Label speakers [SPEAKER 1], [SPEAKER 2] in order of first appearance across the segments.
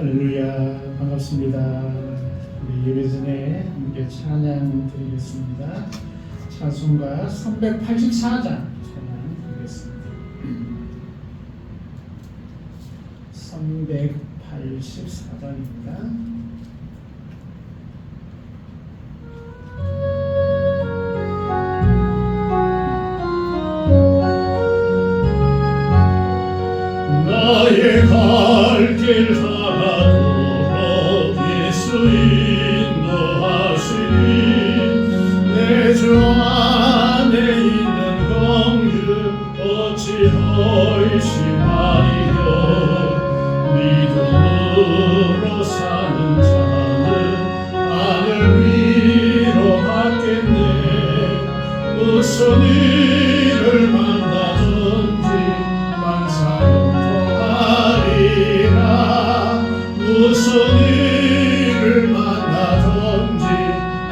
[SPEAKER 1] 할렐루야, 반갑습니다. 우리 예배 전에 함께 찬양 드리겠습니다. 찬송가 384장 찬양 드리겠습니다. 384장입니다.
[SPEAKER 2] 나의 갈 길 하나도록 예수 인도하시니 내 주 안에 있는 공유 어찌 의심하리요. 믿음으로 사는 자는 하늘 위로 받겠네. 무슨 일을 만나든지 만사형통하리라. 무슨 일을 만나든지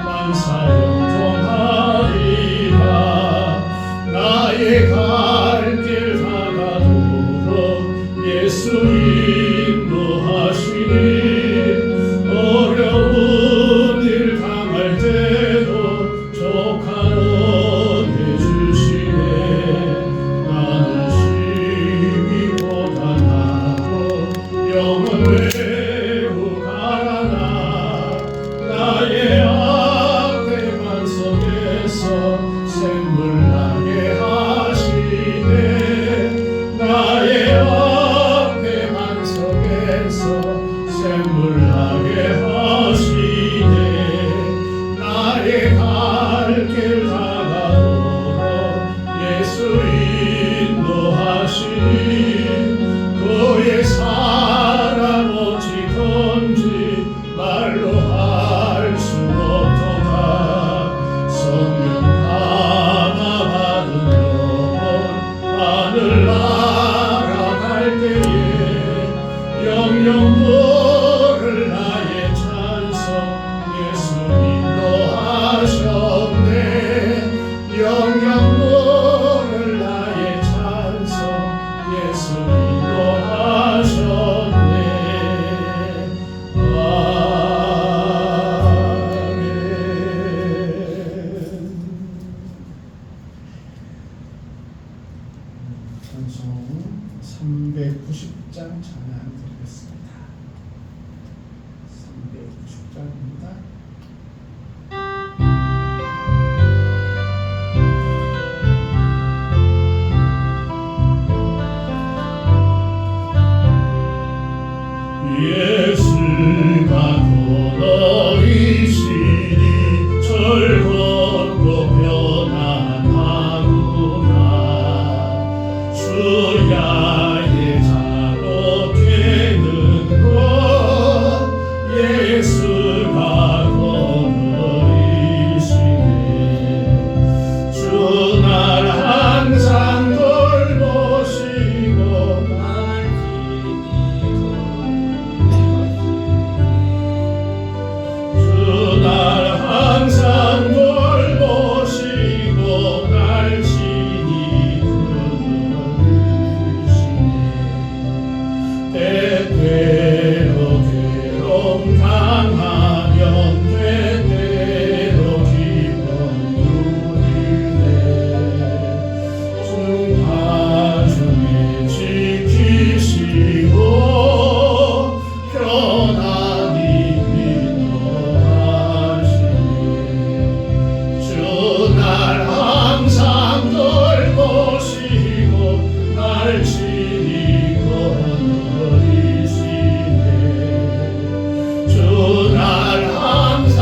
[SPEAKER 2] 만사형통하리라. 나의 갈 길 다가도록 예수 인도하시니 어려운 일 당할 때도 족한 은혜 주시네. 나는 시기보다 나도 영은 매우 가라나. 나의 앞에 반석에서 샘물 나게 하시네. 나의 앞에 반석에서 샘물 나게 하시네. 나의 갈 길 다가도록 예수 인도하시니 그의 사랑 오직건지 말로 할 수 없도다. 성령 받아 받은 영혼 하늘 날아갈 때에 영영 부를 나의 찬송 예수 인도하셨네. 영영 부를 나의 찬송 예수 인도하셨네. 아멘.
[SPEAKER 1] 찬송 390장 찬양 드리겠습니다. 390장입니다.
[SPEAKER 2] 예수가 거너리시니 절 걷고 편안하구나. 주야의 자로 되는 곳 예수가 거너리시네. 주 날 항상 돌보시고 날 주 날 항상 돌보시고 날 친히 거느리시네. 때때로 괴로움 당하면 때때로 기쁨 누리네. 중파중에 지키시고 편안히 인도하시네. 주 날 항상 돌보시고 날 친히 거느리시네. 주 날 항상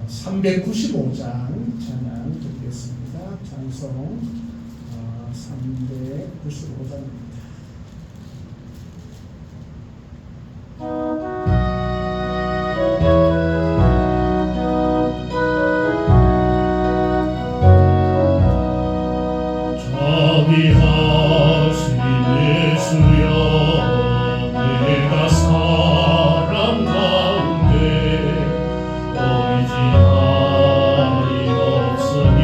[SPEAKER 1] 395장 찬양 드리겠습니다. 찬송 395장입니다.
[SPEAKER 2] 자비하신 예수여 내가 사람 가운데 의지함이 없으니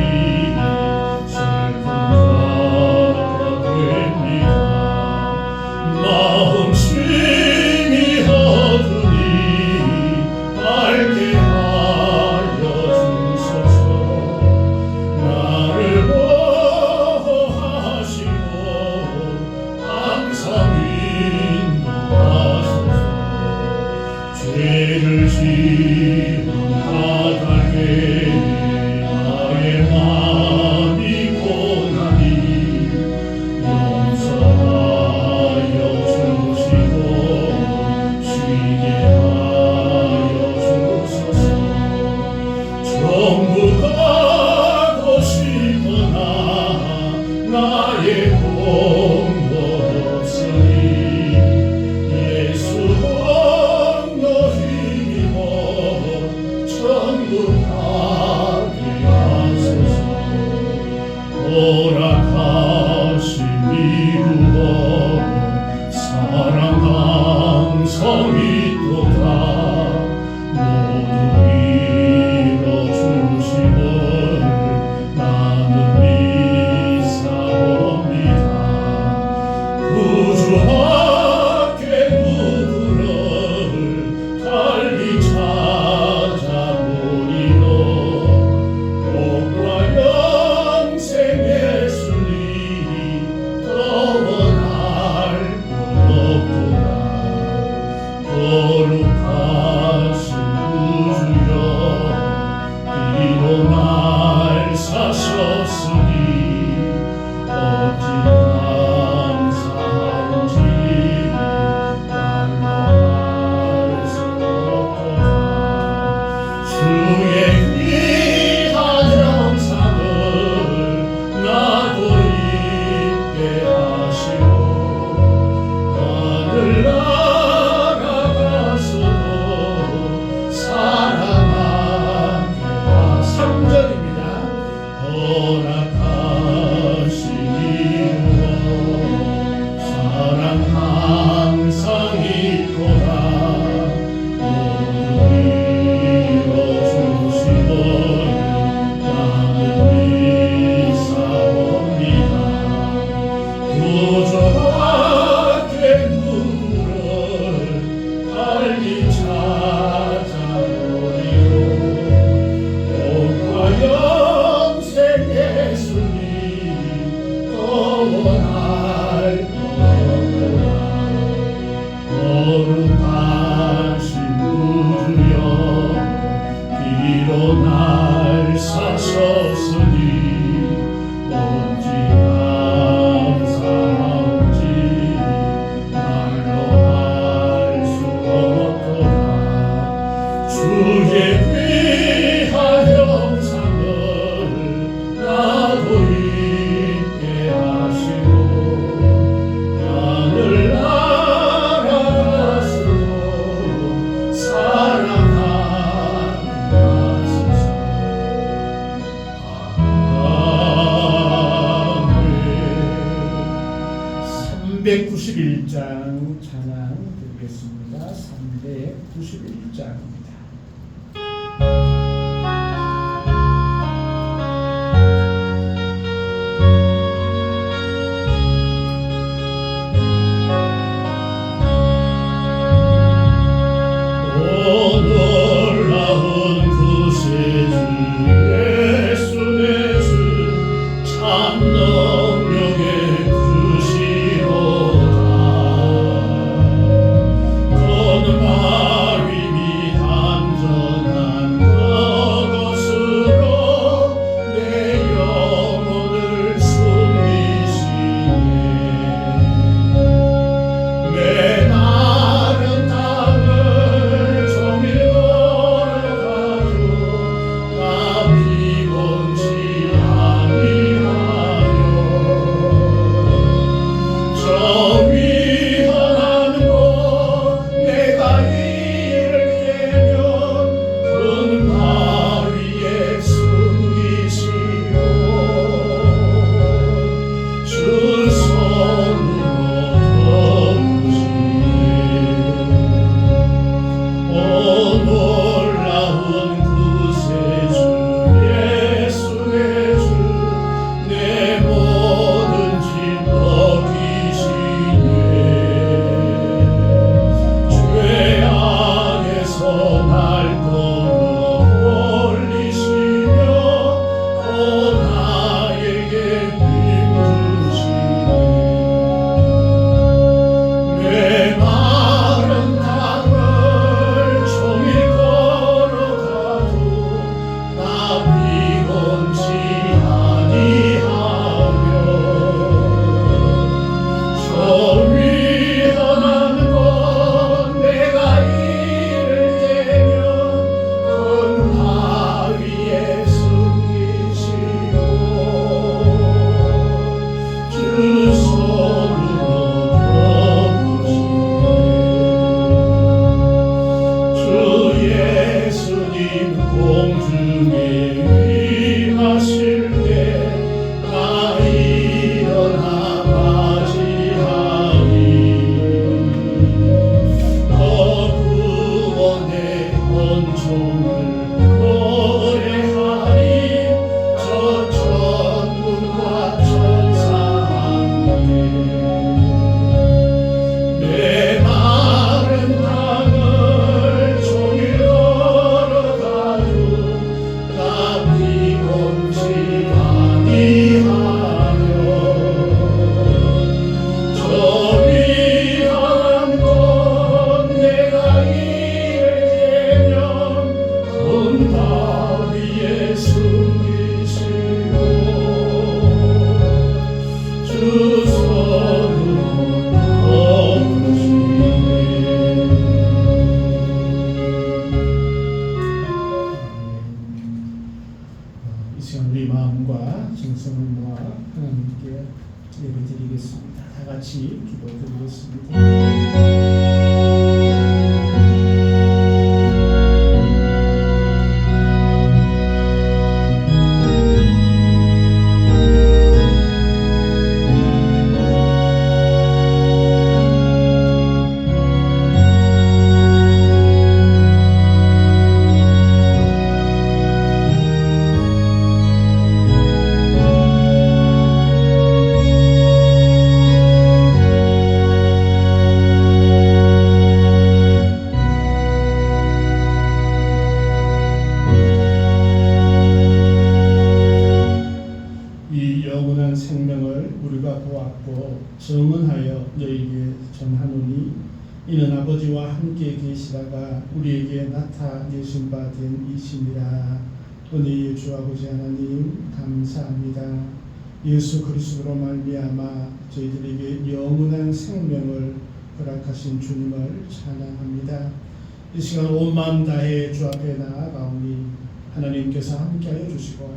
[SPEAKER 2] 슬픈 자가 됩니다. 마음 심히 어두니 밝게 하여 주소서. 나를 보호하시고 항상 인도하소서. 죄를 지은 까닭에 나의 마음이 고나니 용서하여 주시고 쉬게 하여 주소서. 전부 가고 싶으나 나의 공도 없으니 예수 홀로 힘입어 천국 가게 하소서. 허락하신 미루어 사랑 항상 있도다. 모두 이뤄주심을 나는 믿사옵니다. 구주 밖에 누구를 달리 찾아보리로. 복과 영생 예수님 더 원할 것 없도다. 거룩하신 구주여 비로 날 사셨으니 어찌 감사한지 말로 할 수 없도다. 주의 귀한 형상을 나도 입게 하시고 하늘 나아가서도 사랑하게 하소서. 3절입니다. 허락하시기로 사랑 항상 있도다. 모두 이뤄주심을 나는 믿사옵니다. 구주 밖에 누구를 달리 찾아보리로. 복과 영생 예수님 더 원할 것 없도다. 거룩하신 구주여 비로 날 사셨으니 어찌 감사한지 말로 할 수 없도다. 주의 귀한 형상을 나도 입게 하시고 하늘 나아가서도 사랑하게 하소서. 아멘.
[SPEAKER 1] 391장 찬양 드리겠습니다. 391장입니다.
[SPEAKER 2] 오 놀라운 구세주 예수 내 주 참 능력의 크시로다. 거듭 마림이 단전한 그것으로 내 영혼을 숨기시네. 메마른 땅을 종일 걸어가도 내일하실 때 나 일어나 맞이하리 더 구원의恩寵을 노래하리 저 천군과 천사 함께 내 마른 땅을 종일 걸어가도 나 피곤치 아니하며 저리 향한 곳 내가 이를 대면 큰 바위에 숨기시고 주 손으로
[SPEAKER 1] 이 시간 우리 마음과 정성을 모아 하나님께 예배드리겠습니다. 다 같이 기도드리겠습니다. 이 영원한 생명을 우리가 보았고 증언하여 너희에게 전하노니 이는 아버지와 함께 계시다가 우리에게 나타내신 바 된 이심이라. 은혜의 주 아버지 하나님 감사합니다. 예수 그리스도로 말미암아 저희들에게 영원한 생명을 허락하신 주님을 찬양합니다. 이 시간 온 마음 다해 주 앞에 나아가오니 하나님께서 함께하여 주시고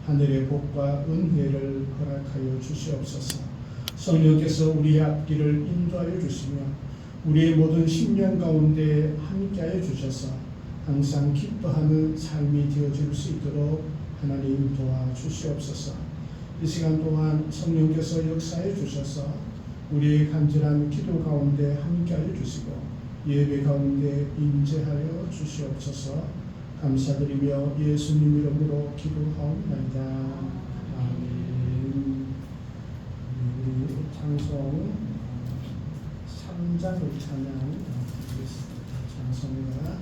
[SPEAKER 1] 하늘의 복과 은혜를 허락하여 주시옵소서. 성령께서 우리의 앞길을 인도하여 주시며 우리의 모든 심령 가운데 함께하여 주셔서 항상 기뻐하는 삶이 되어질 수 있도록 하나님 도와주시옵소서. 이 시간 동안 성령께서 역사해 주셔서 우리의 간절한 기도 가운데 함께하여 주시고 예배 가운데 임재하여 주시옵소서. 감사드리며 예수님 이름으로 기도하옵나이다. 아멘. 우리 찬송 3장을 찬양드리겠습니다. 찬송가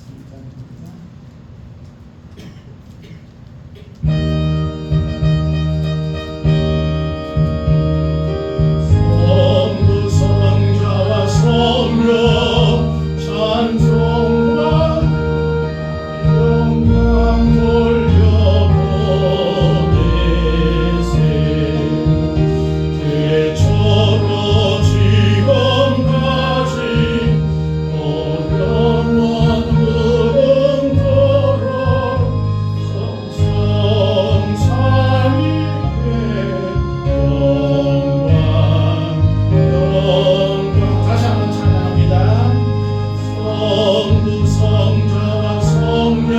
[SPEAKER 1] 3장입니다.
[SPEAKER 2] 성부성자와 성령 찬송과 영광 돌려보내세 대처로 지금까지 또 영원 무궁토록 성삼위의 영광
[SPEAKER 1] 다시 한번 찬양합니다.
[SPEAKER 2] 성부 성자와 성령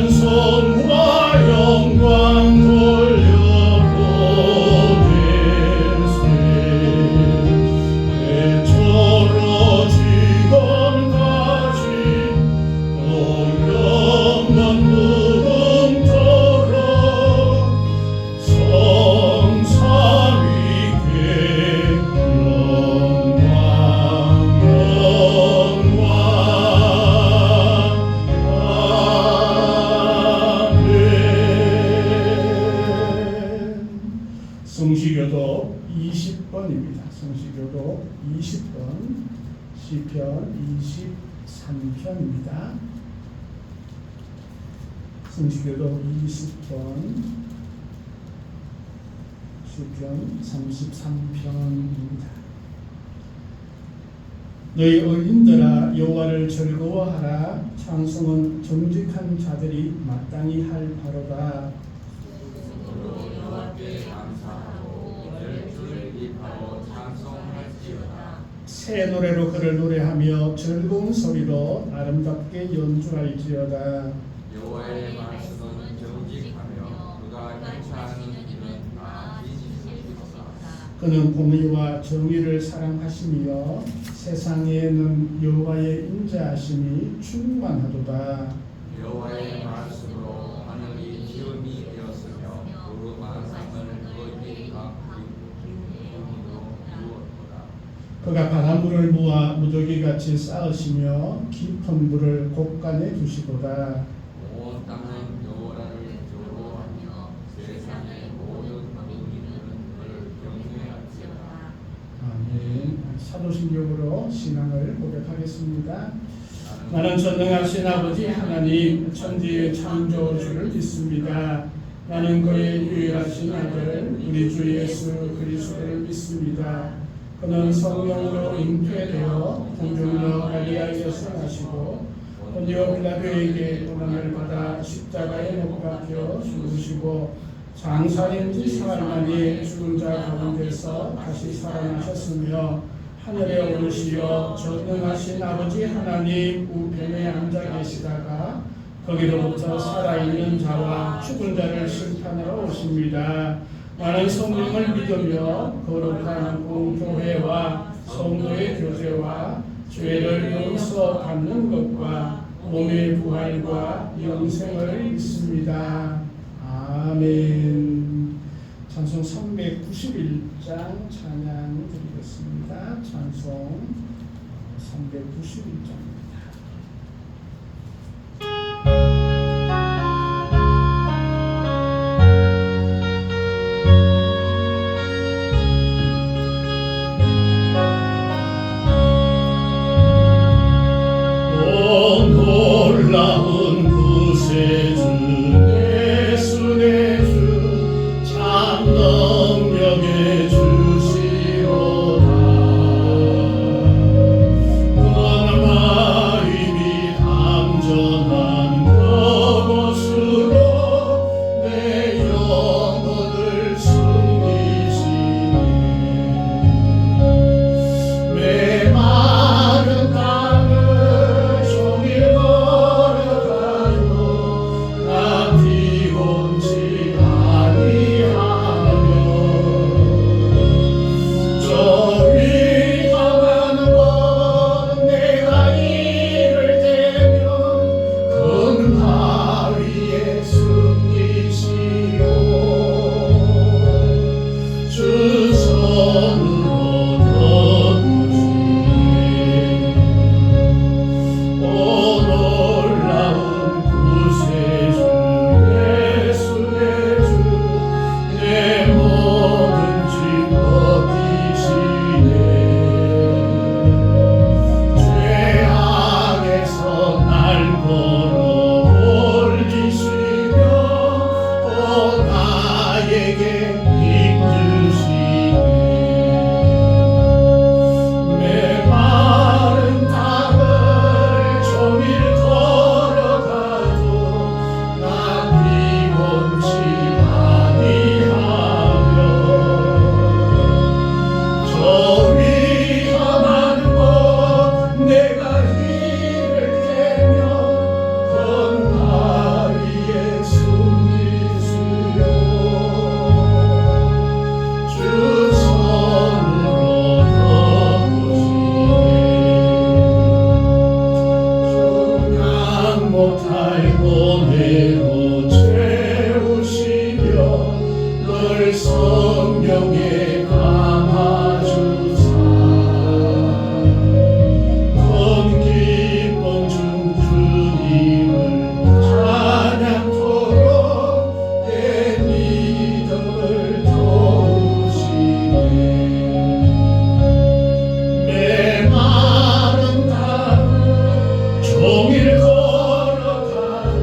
[SPEAKER 2] 찬송과 영광 돌려보내세 대처로 지금까지 또 영원 무궁토록 성삼위께
[SPEAKER 1] 성시교독 20번입니다. 성시교독 20번 시편 23편입니다. 성시교독 20번 시편 33편입니다. 너희 어린들아 여호와를 즐거워하라. 찬송은 정직한 자들이 마땅히 할 바로다.
[SPEAKER 3] 여호와께 감사하고 이를 주를 기뻐하여 찬송할지어다.
[SPEAKER 1] 새 노래로 그를 노래하며 즐거운 소리로 아름답게 연주할지어다.
[SPEAKER 3] 여호와의 말씀은 정직하며 그가 행사하는 일은 다 지식이로다.
[SPEAKER 1] 그는 공의와 정의를 사랑하시며 세상에는 여호와의 인자하심이 충만하도다.
[SPEAKER 3] 여호와의 말씀으로 하늘이 기름이 되었으며 그 만상을 거기에 기름으로 이루었도다.
[SPEAKER 1] 그가 바닷물을 모아 무더기같이 쌓으시며 깊은 물을 곳간에 두시도다.
[SPEAKER 3] 온 땅은 여호와를 두려워하며 세상의 모든 국민은 그를 경외할지어다.
[SPEAKER 1] 아멘. 사도신경으로 신앙을 고백하겠습니다. 나는 전능하신 아버지 하나님 천지의 창조주를 믿습니다. 나는 그의 유일하신 아들 우리 주 예수 그리스도를 믿습니다. 그는 성령으로 잉태되어 동정녀 마리아에게서 나시고 본디오 빌라도에게 고난을 받아 십자가에 못 박혀 죽으시고 장사된 지 사흘 만에 죽은 자 가운데서 다시 살아나셨으며 하늘에 오르시어 전능하신 아버지 하나님 우편에 앉아 계시다가 거기로부터 살아있는 자와 죽은 자를 심판하러 오십니다. 나는 성령을 믿으며 거룩한 공교회와 성도의 교제와 죄를 용서 받는 것과 몸의 부활과 영생을 믿습니다. 아멘. 찬송 391장 찬양 드리겠습니다. 찬송 391장입니다.
[SPEAKER 2] 오 놀라운 구세주 예수 내 주 참 능력의 주시로다. 그나마 이미 담전한 그곳으로 내 영혼을 숨기시네. 메마른 땅을 종일 걸어가도 나 피곤치 아니하며 저 위험한 곳 내가 이를 대면 큰 바위에 숨기시오. 주 손으로 덮으시네. 오 놀라운 구세주 예수의 주 내 모든 죄 벗기시네. 죄악에서 날 걸어 올리시며 또 나에게 이끄시네. 메마른 땅을 종일 걸어가도 나 피곤치 아니하며 저 위험한 곳 내가 이를 대면 큰 바위에 숨기시오. 주 손으로 덮으시네. 정량 못할 은혜로 채우시며 늘 성령에 감아주사 큰 기쁨 중 주님을 찬양토록 내 믿음을 도우시네. 메마른 땅을 종일 걸어가도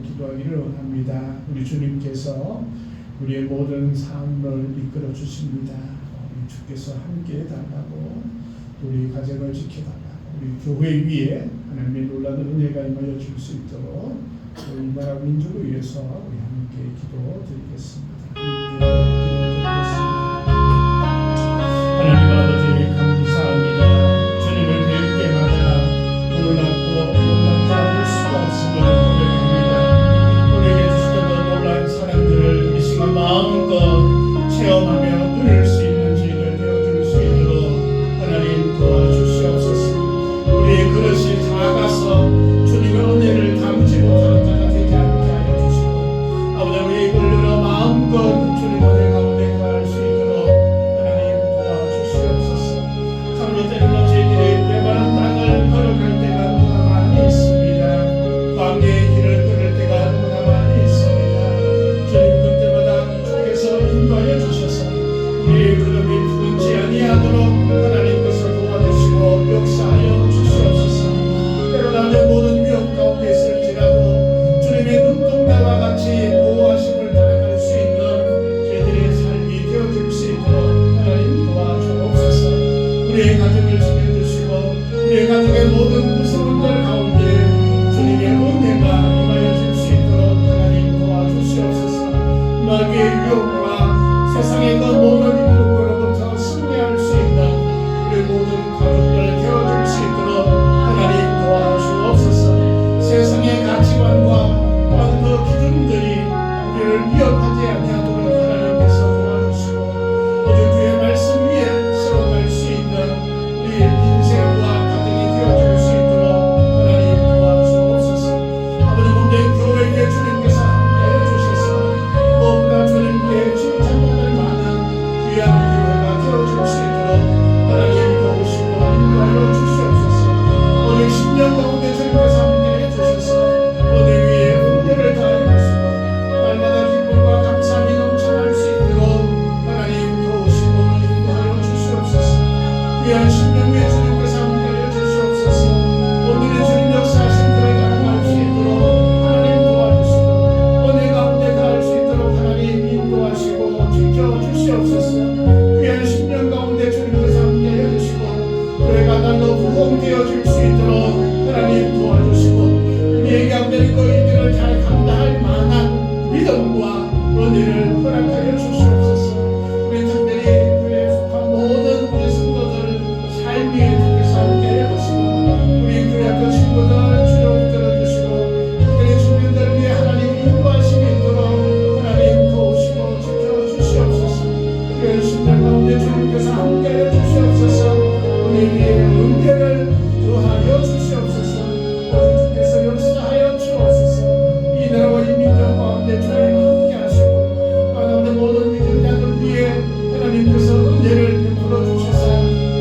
[SPEAKER 1] 기도하기를 원합니다. 우리 주님께서 우리의 모든 삶을 이끌어 주십니다. 우리 주께서 함께 해달라고, 우리 가정을 지켜달라고, 우리 교회 위에 하나님의 놀라운 은혜가 임하여 줄 수 있도록 우리 나라 민족을 위해서 우리 함께 기도드리겠습니다. 하나님 아버지 감사합니다. 주님을 뵐 때마다 놀랍고 놀랍지 않을 수가 없음을 고백합니다. 우리에게 주시던 놀라운 사랑들을 이 시간 마음껏 체험하며 누릴 수 있는 저희들 되어줄 수 있도록 하나님 도와주시옵소서. 우리의 그릇이 작아서 주님의 은혜를 담지 못하는 자가 되지 않게 하여 주시고, 아버지 우리의 입을 열어 마음껏 주님 은혜 가운데 가할 수 있도록 하나님 도와주시옵소서. 참으로 때로는 저희들이 메마른 땅을 걸어갈 때가 너무나 많이 있습니다. 광야의 길을 걸을 때가 너무나 많이 있습니다. 주님 그때마다 주께서 인도하여 주셔서 우리의 걸음이 푸근지 아니하도록 하나님께서 도와주시고 역사하여 주시옵소서. 때로는 내 모든 위험 가운데 있을지라도 주님의 눈동자와 같이 보호하심을 따라갈 수 있는 저희들의 삶이 되어줄 수 있도록 하나님 도와주옵소서. 우리의 가정을 지켜주시고 우리의 가정의 모든 구성원들 가운데 주님의 은혜가 임하여 줄 수 있도록 하나님 도와주시옵소서. 마귀의 유혹과 세상의 그 모든 유혹으로부터 승리할 수 있는 우리 모든 가족들 되어줄 수 있도록 하나님 도와주옵소서. 세상의 가치관과 모든 그 기준들이 우리를 위협하지 아니하도록 하나님께서 도와주시고, 오직 주의 말씀 위에 세워갈 수 있는 우리 인생과 가정이 되어줄 수 있도록 하나님 도와주옵소서. 아버지 문제인 교회에 주님께서 함께하여 주셔서 무엇보다 주님께 칭찬받을 만한 귀한 교회가 되어줄 수 있도록 하나님 도우시고 인도하여 주시옵소서. 오늘 10년 가운데 주님께서 함께하여 주셔서 오늘 위에 은혜를 다하여 주시고 날마다 기쁨과 감사함이 넘쳐날 수 있도록 하나님 도우시고 인도하여 주시옵소서. 귀한 10년 위에 주님께서 함께하여 주시옵소서. 오늘의 주님 역사하심들을 가능할 수 있도록 하나님 도와주시고 은혜 가운데 가할 수 있도록 하나님 인도하시고 지켜주시옵소서. 귀한 10년 가운데 주님께서 함께하여 주시고 교회가 날로 부흥되어질 수 있도록 하나님 도와주시고 우리에게 앞내린 그 일들을 잘 감당할 만한 믿음과 은혜를 허락하여 주시옵소서. 우리 특별히 교회에 속한 모든 우리 성도들 삶 위에 주께서 함께하여 주시고 우리 교회 학교 친구들 주여 들어주시고 특별히 주민들 위해 하나님 인도하심이 있도록 하나님 도우시고 지켜주시옵소서. 교회 신장 가운데 주님께서 함께하여 주시옵소서. 우리 위에 은혜를 더하여 주시옵소서. 오직 주께서 역사하여 주옵소서. 이 나라와 이 민족 가운데 주님 함께하시고 가운데 모든 믿음자들 위해 하나님께서 은혜를 베풀어 주셔서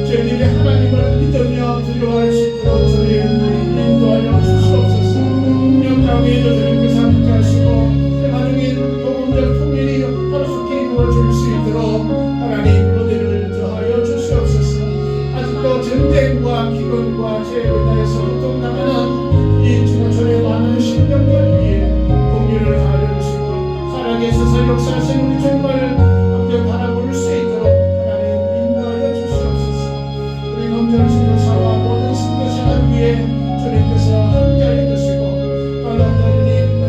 [SPEAKER 1] 저희들이 하나님을 믿으며 두려워할 수 있도록 주님 인도하여 주시옵소서. 운명가운데도 주님께서 함께하시고 평화 중인 복음적 통일이 하루속히 이루어질 수 있도록 하나님 은혜를 더하여 주시옵소서. 아직도 전쟁과 기근과 재해로 인하여서 고통당하는 이 지구촌의 많은 신령들 위해 공의를 다하여 주시고 살아계셔서 역사하신 우리 주님을 함께 바라볼 수 있도록 하나님 인도하여 주시옵소서. 우리 검정 신도사와 모든 신도시들 위해 주님께서 함께하여 주시고 parlando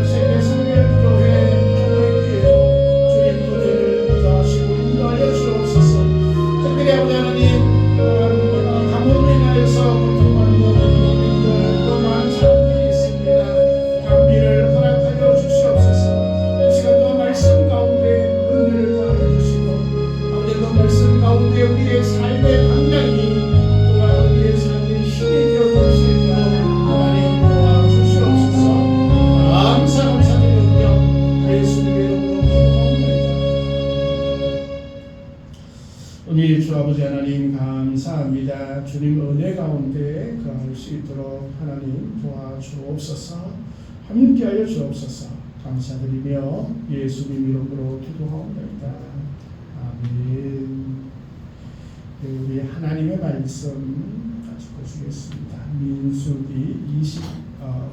[SPEAKER 1] 세계 성결교회 위에 주님 은혜를 더하시고 인도하여 주옵소서. 특별히 아버지 하나님 가뭄으로 인하여서 고통받는 국민들 또 많은 사람들이 있습니다. 감비를 허락하여 주시옵소서. 이 시간 동안 말씀 가운데 은혜를 더하여 주시고 아버지 그 말씀 가운데 우리의 삶의 방향이 또한 우리의 삶의 힘이 되어줄 수 있도록 하나님 도와주시옵소서. 감사드리며 예수님의 이름으로 기도합니다. 오늘 주 아버지 하나님 감사합니다. 주님 은혜 가운데 거할 수 있도록 하나님 도와주옵소서. 함께하여 주옵소서. 감사드리며 예수님 이름으로 기도하옵나이다. 아멘. 네, 우리 하나님의 말씀 가지고 주겠습니다. 민수기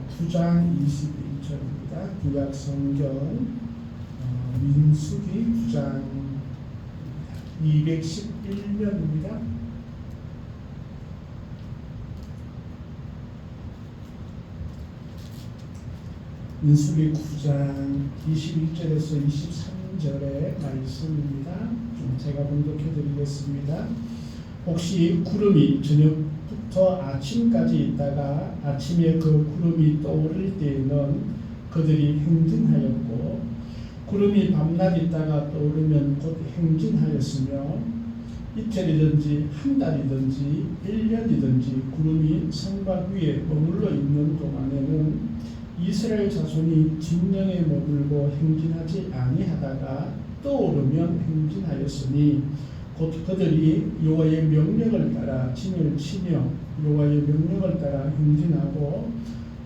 [SPEAKER 1] 9장 21절입니다. 구약 성경 민수기 9장 211면입니다. 민수기 9장 21절에서 23절의 말씀입니다. 좀 제가 봉독해 드리겠습니다. 혹시 구름이 저녁부터 아침까지 있다가 아침에 그 구름이 떠오를 때에는 그들이 행진하였고, 구름이 밤낮 있다가 떠오르면 곧 행진하였으며, 이틀이든지 한 달이든지 1년이든지 구름이 성곽 위에 머물러 있는 동안에는 이스라엘 자손이 진영에 머물고 행진하지 아니하다가 떠오르면 행진하였으니 곧 그들이 여호와의 명령을 따라 진을 치며 여호와의 명령을 따라 행진하고,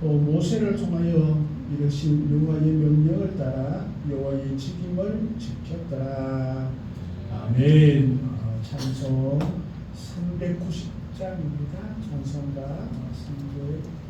[SPEAKER 1] 또 모세를 통하여 이르신 여호와의 명령을 따라 여호와의 직임을 지켰더라. 아멘. 찬송 390장입니다. 찬송가 390장입니다.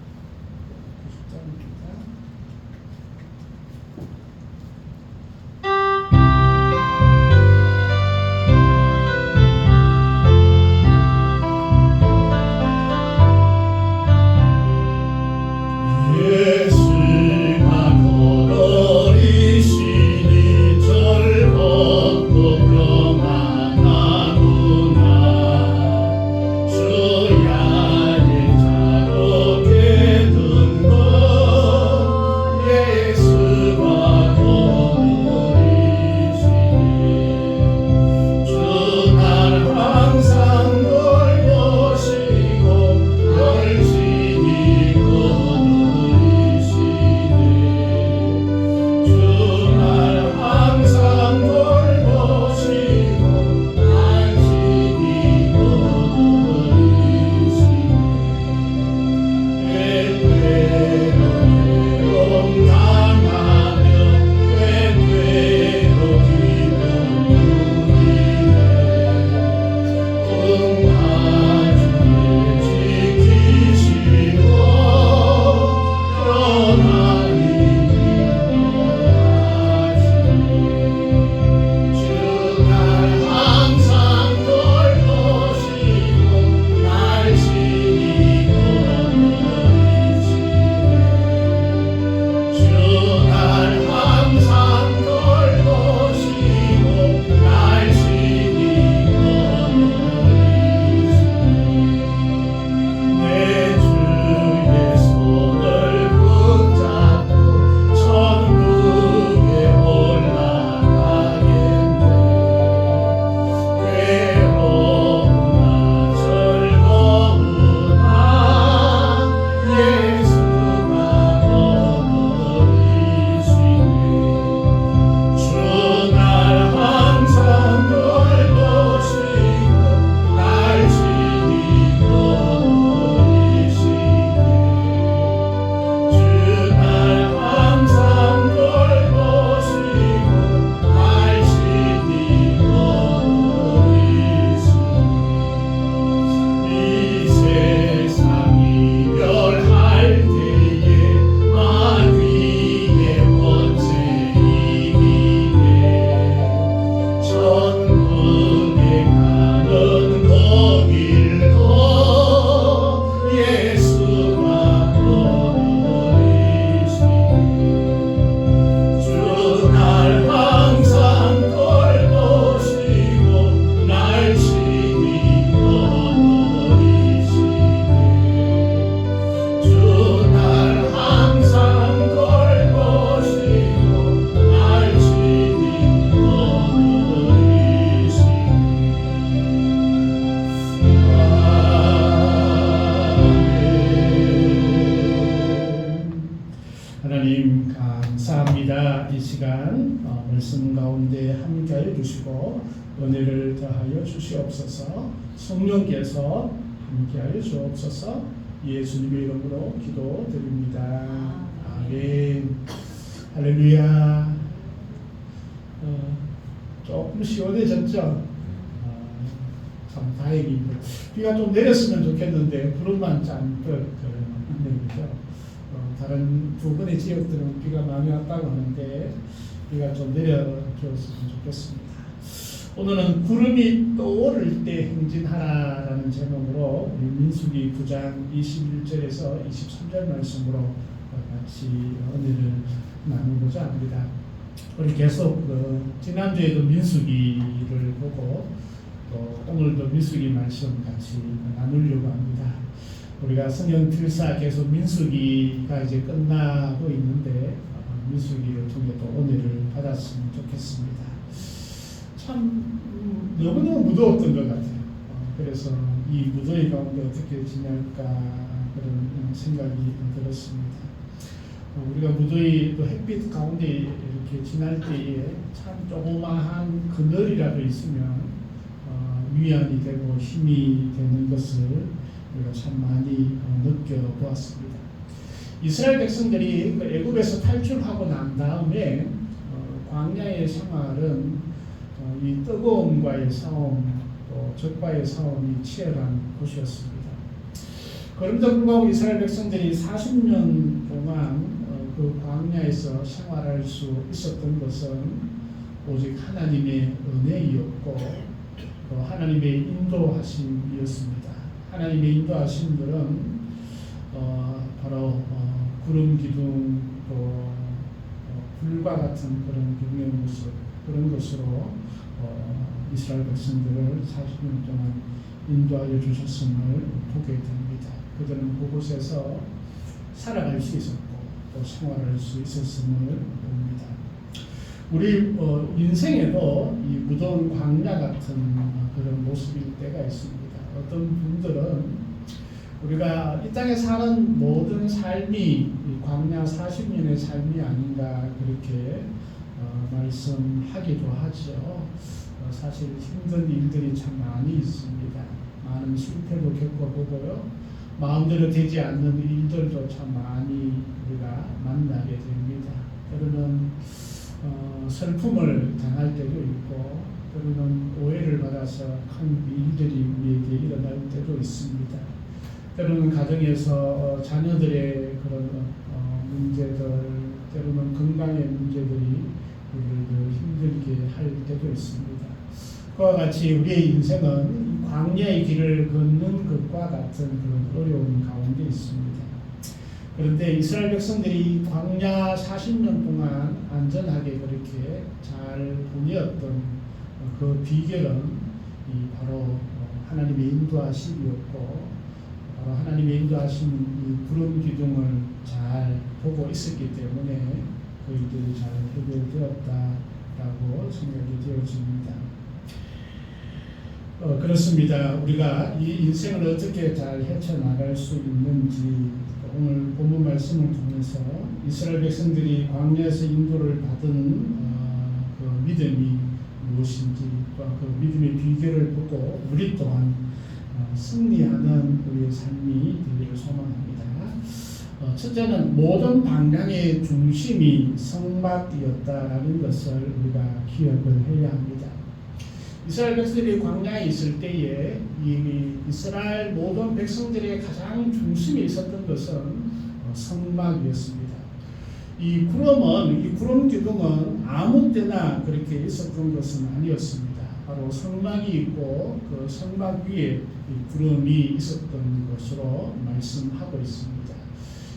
[SPEAKER 1] 하나님 감사합니다. 이 시간 말씀 가운데 함께하여 주시고 은혜를 더하여 주시옵소서. 성령께서 함께하여 주옵소서. 예수님의 이름으로 기도드립니다. 아멘. 할렐루야. 조금 시원해졌죠? 참 다행입니다. 비가 좀 내렸으면 좋겠는데 구름만 잔뜩 있네요. 다른 두 번의 지역들은 비가 많이 왔다고 하는데 비가 좀 내려줬으면 좋겠습니다. 오늘은 구름이 떠오를 때 행진하라라는 제목으로 우리 민수기 9장 21절에서 23절 말씀으로 같이 은혜를 나누고자 합니다. 우리 계속 지난주에도 민수기를 보고 또 오늘도 민수기 말씀 같이 나누려고 합니다. 우리가 성경 필사 계속 민수기가 이제 끝나고 있는데 민수기를 통해 또 은혜를 받았으면 좋겠습니다. 참 너무너무 무더웠던 것 같아요. 그래서 이 무더위 가운데 어떻게 지낼까 그런 생각이 들었습니다. 우리가 무더위 또 햇빛 가운데 이렇게 지날 때에 참 조그마한 그늘이라도 있으면 위안이 되고 힘이 되는 것을 우리가 참 많이 느껴보았습니다. 이스라엘 백성들이 애굽에서 탈출하고 난 다음에 광야의 생활은 이 뜨거움과의 싸움, 또 적과의 싸움이 치열한 곳이었습니다. 그럼에도 불구하고 이스라엘 백성들이 40년 동안 그 광야에서 생활할 수 있었던 것은 오직 하나님의 은혜이었고 또 하나님의 인도하심이었습니다. 하나님의 인도하심들은 바로 구름 기둥 또 불과 같은 그런 경의 모습 그런 것으로 이스라엘 백성들을 40년 동안 인도하여 주셨음을 보게 됩니다. 그들은 그곳에서 살아갈 수 있었고 또 생활할 수 있었음을 봅니다. 우리 인생에도 이 무더운 광야 같은 그런 모습일 때가 있습니다. 어떤 분들은 우리가 이 땅에 사는 모든 삶이 광야 40년의 삶이 아닌가 그렇게 말씀하기도 하죠. 사실 힘든 일들이 참 많이 있습니다. 많은 실패도 겪어보고요. 마음대로 되지 않는 일들도 참 많이 우리가 만나게 됩니다. 때로는 슬픔을 당할 때도 있고 때로는 오해를 받아서 큰 일들이 우리에게 일어날 때도 있습니다. 때로는 가정에서 자녀들의 그런 문제들, 때로는 건강의 문제들이 우리를 힘들게 할 때도 있습니다. 그와 같이 우리의 인생은 광야의 길을 걷는 것과 같은 그런 어려운 가운데 있습니다. 그런데 이스라엘 백성들이 광야 40년 동안 안전하게 그렇게 잘 보내었던 그 비결은 바로 하나님의 인도하심이었고 바로 하나님의 인도하신 이 구름 기둥을 잘 보고 있었기 때문에 그들이 잘 해결되었다라고 생각이 되어집니다. 그렇습니다. 우리가 이 인생을 어떻게 잘 헤쳐나갈 수 있는지 오늘 본문 말씀을 통해서 이스라엘 백성들이 광야에서 인도를 받은 그 믿음이 무엇인지 또 그 믿음의 비결을 보고 우리 또한 승리하는 우리의 삶이 되기를 소망합니다. 첫째는 모든 방향의 중심이 성막이었다라는 것을 우리가 기억을 해야 합니다. 이스라엘 백성들이 광야에 있을 때에 이 이스라엘 모든 백성들의 가장 중심에 있었던 것은 성막이었습니다. 이 구름 기둥은 아무 때나 그렇게 있었던 것은 아니었습니다. 바로 성막이 있고 그 성막 위에 이 구름이 있었던 것으로 말씀하고 있습니다.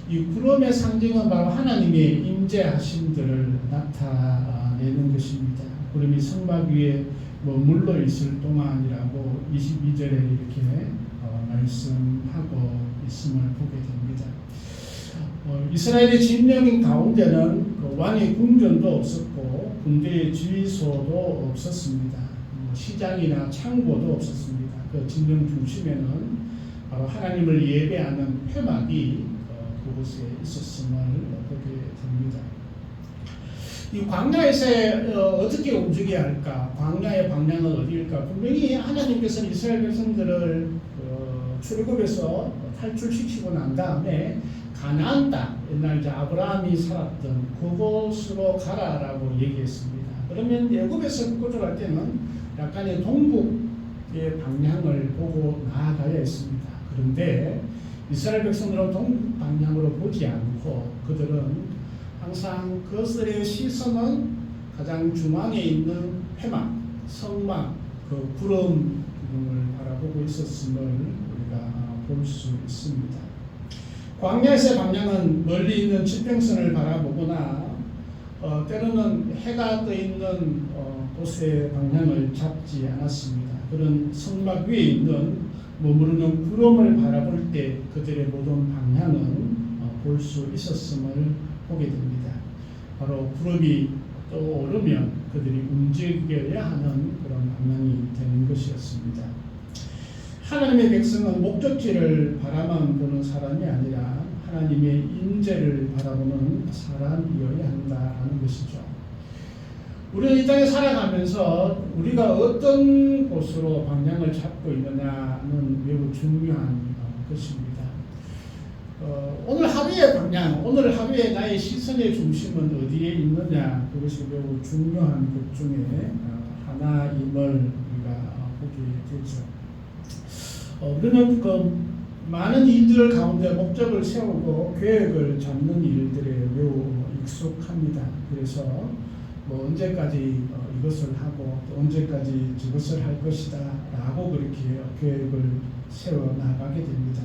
[SPEAKER 1] 이 구름의 상징은 바로 하나님의 임재하심들을 나타내는 것입니다. 구름이 성막 위에 물러 있을 동안이라고 22절에 이렇게 말씀하고 있음을 보게 됩니다. 이스라엘의 진영인 가운데는 그 왕의 궁전도 없었고 군대의 지휘소도 없었습니다. 시장이나 창고도 없었습니다. 그 진영 중심에는 바로 하나님을 예배하는 회막이 그곳에 있었음을 보게 됩니다. 이 광야에서 어떻게 움직여야 할까? 광야의 방향은 어디일까? 분명히 하나님께서는 이스라엘 백성들을 출애굽에서 탈출시키고 난 다음에 가나안 땅, 옛날 이제 아브라함이 살았던 그곳으로 가라라고 얘기했습니다. 그러면 애굽에서 그곳으로 갈 때는 약간의 동북의 방향을 보고 나아가야 했습니다. 그런데 이스라엘 백성들은 동방향으로 보지 않고 그들은 항상 그것들의 시선은 가장 중앙에 있는 회막, 성막, 그 구름 부분을 바라보고 있었음을 우리가 볼 수 있습니다. 광야에서의 방향은 멀리 있는 지평선을 바라보거나 때로는 해가 떠 있는 곳의 방향을 잡지 않았습니다. 그런 성막 위에 있는 머무르는 구름을 바라볼 때 그들의 모든 방향은 볼 수 있었음을 보게 됩니다. 바로 구름이 떠오르면 그들이 움직여야 하는 그런 방향이 되는 것이었습니다. 하나님의 백성은 목적지를 바라만 보는 사람이 아니라 하나님의 인재를 바라보는 사람이어야 한다는 것이죠. 우리는 이 땅에 살아가면서 우리가 어떤 곳으로 방향을 잡고 있느냐는 매우 중요한 것입니다. 오늘 하루의 방향, 오늘 하루의 나의 시선의 중심은 어디에 있느냐, 그것이 매우 중요한 것 중에 하나임을 우리가 보게 되죠. 우리는 그 많은 일들 가운데 목적을 세우고 계획을 잡는 일들에 매우 익숙합니다. 그래서 뭐 언제까지 이것을 하고 또 언제까지 저것을 할 것이다 라고 그렇게 계획을 세워 나가게 됩니다.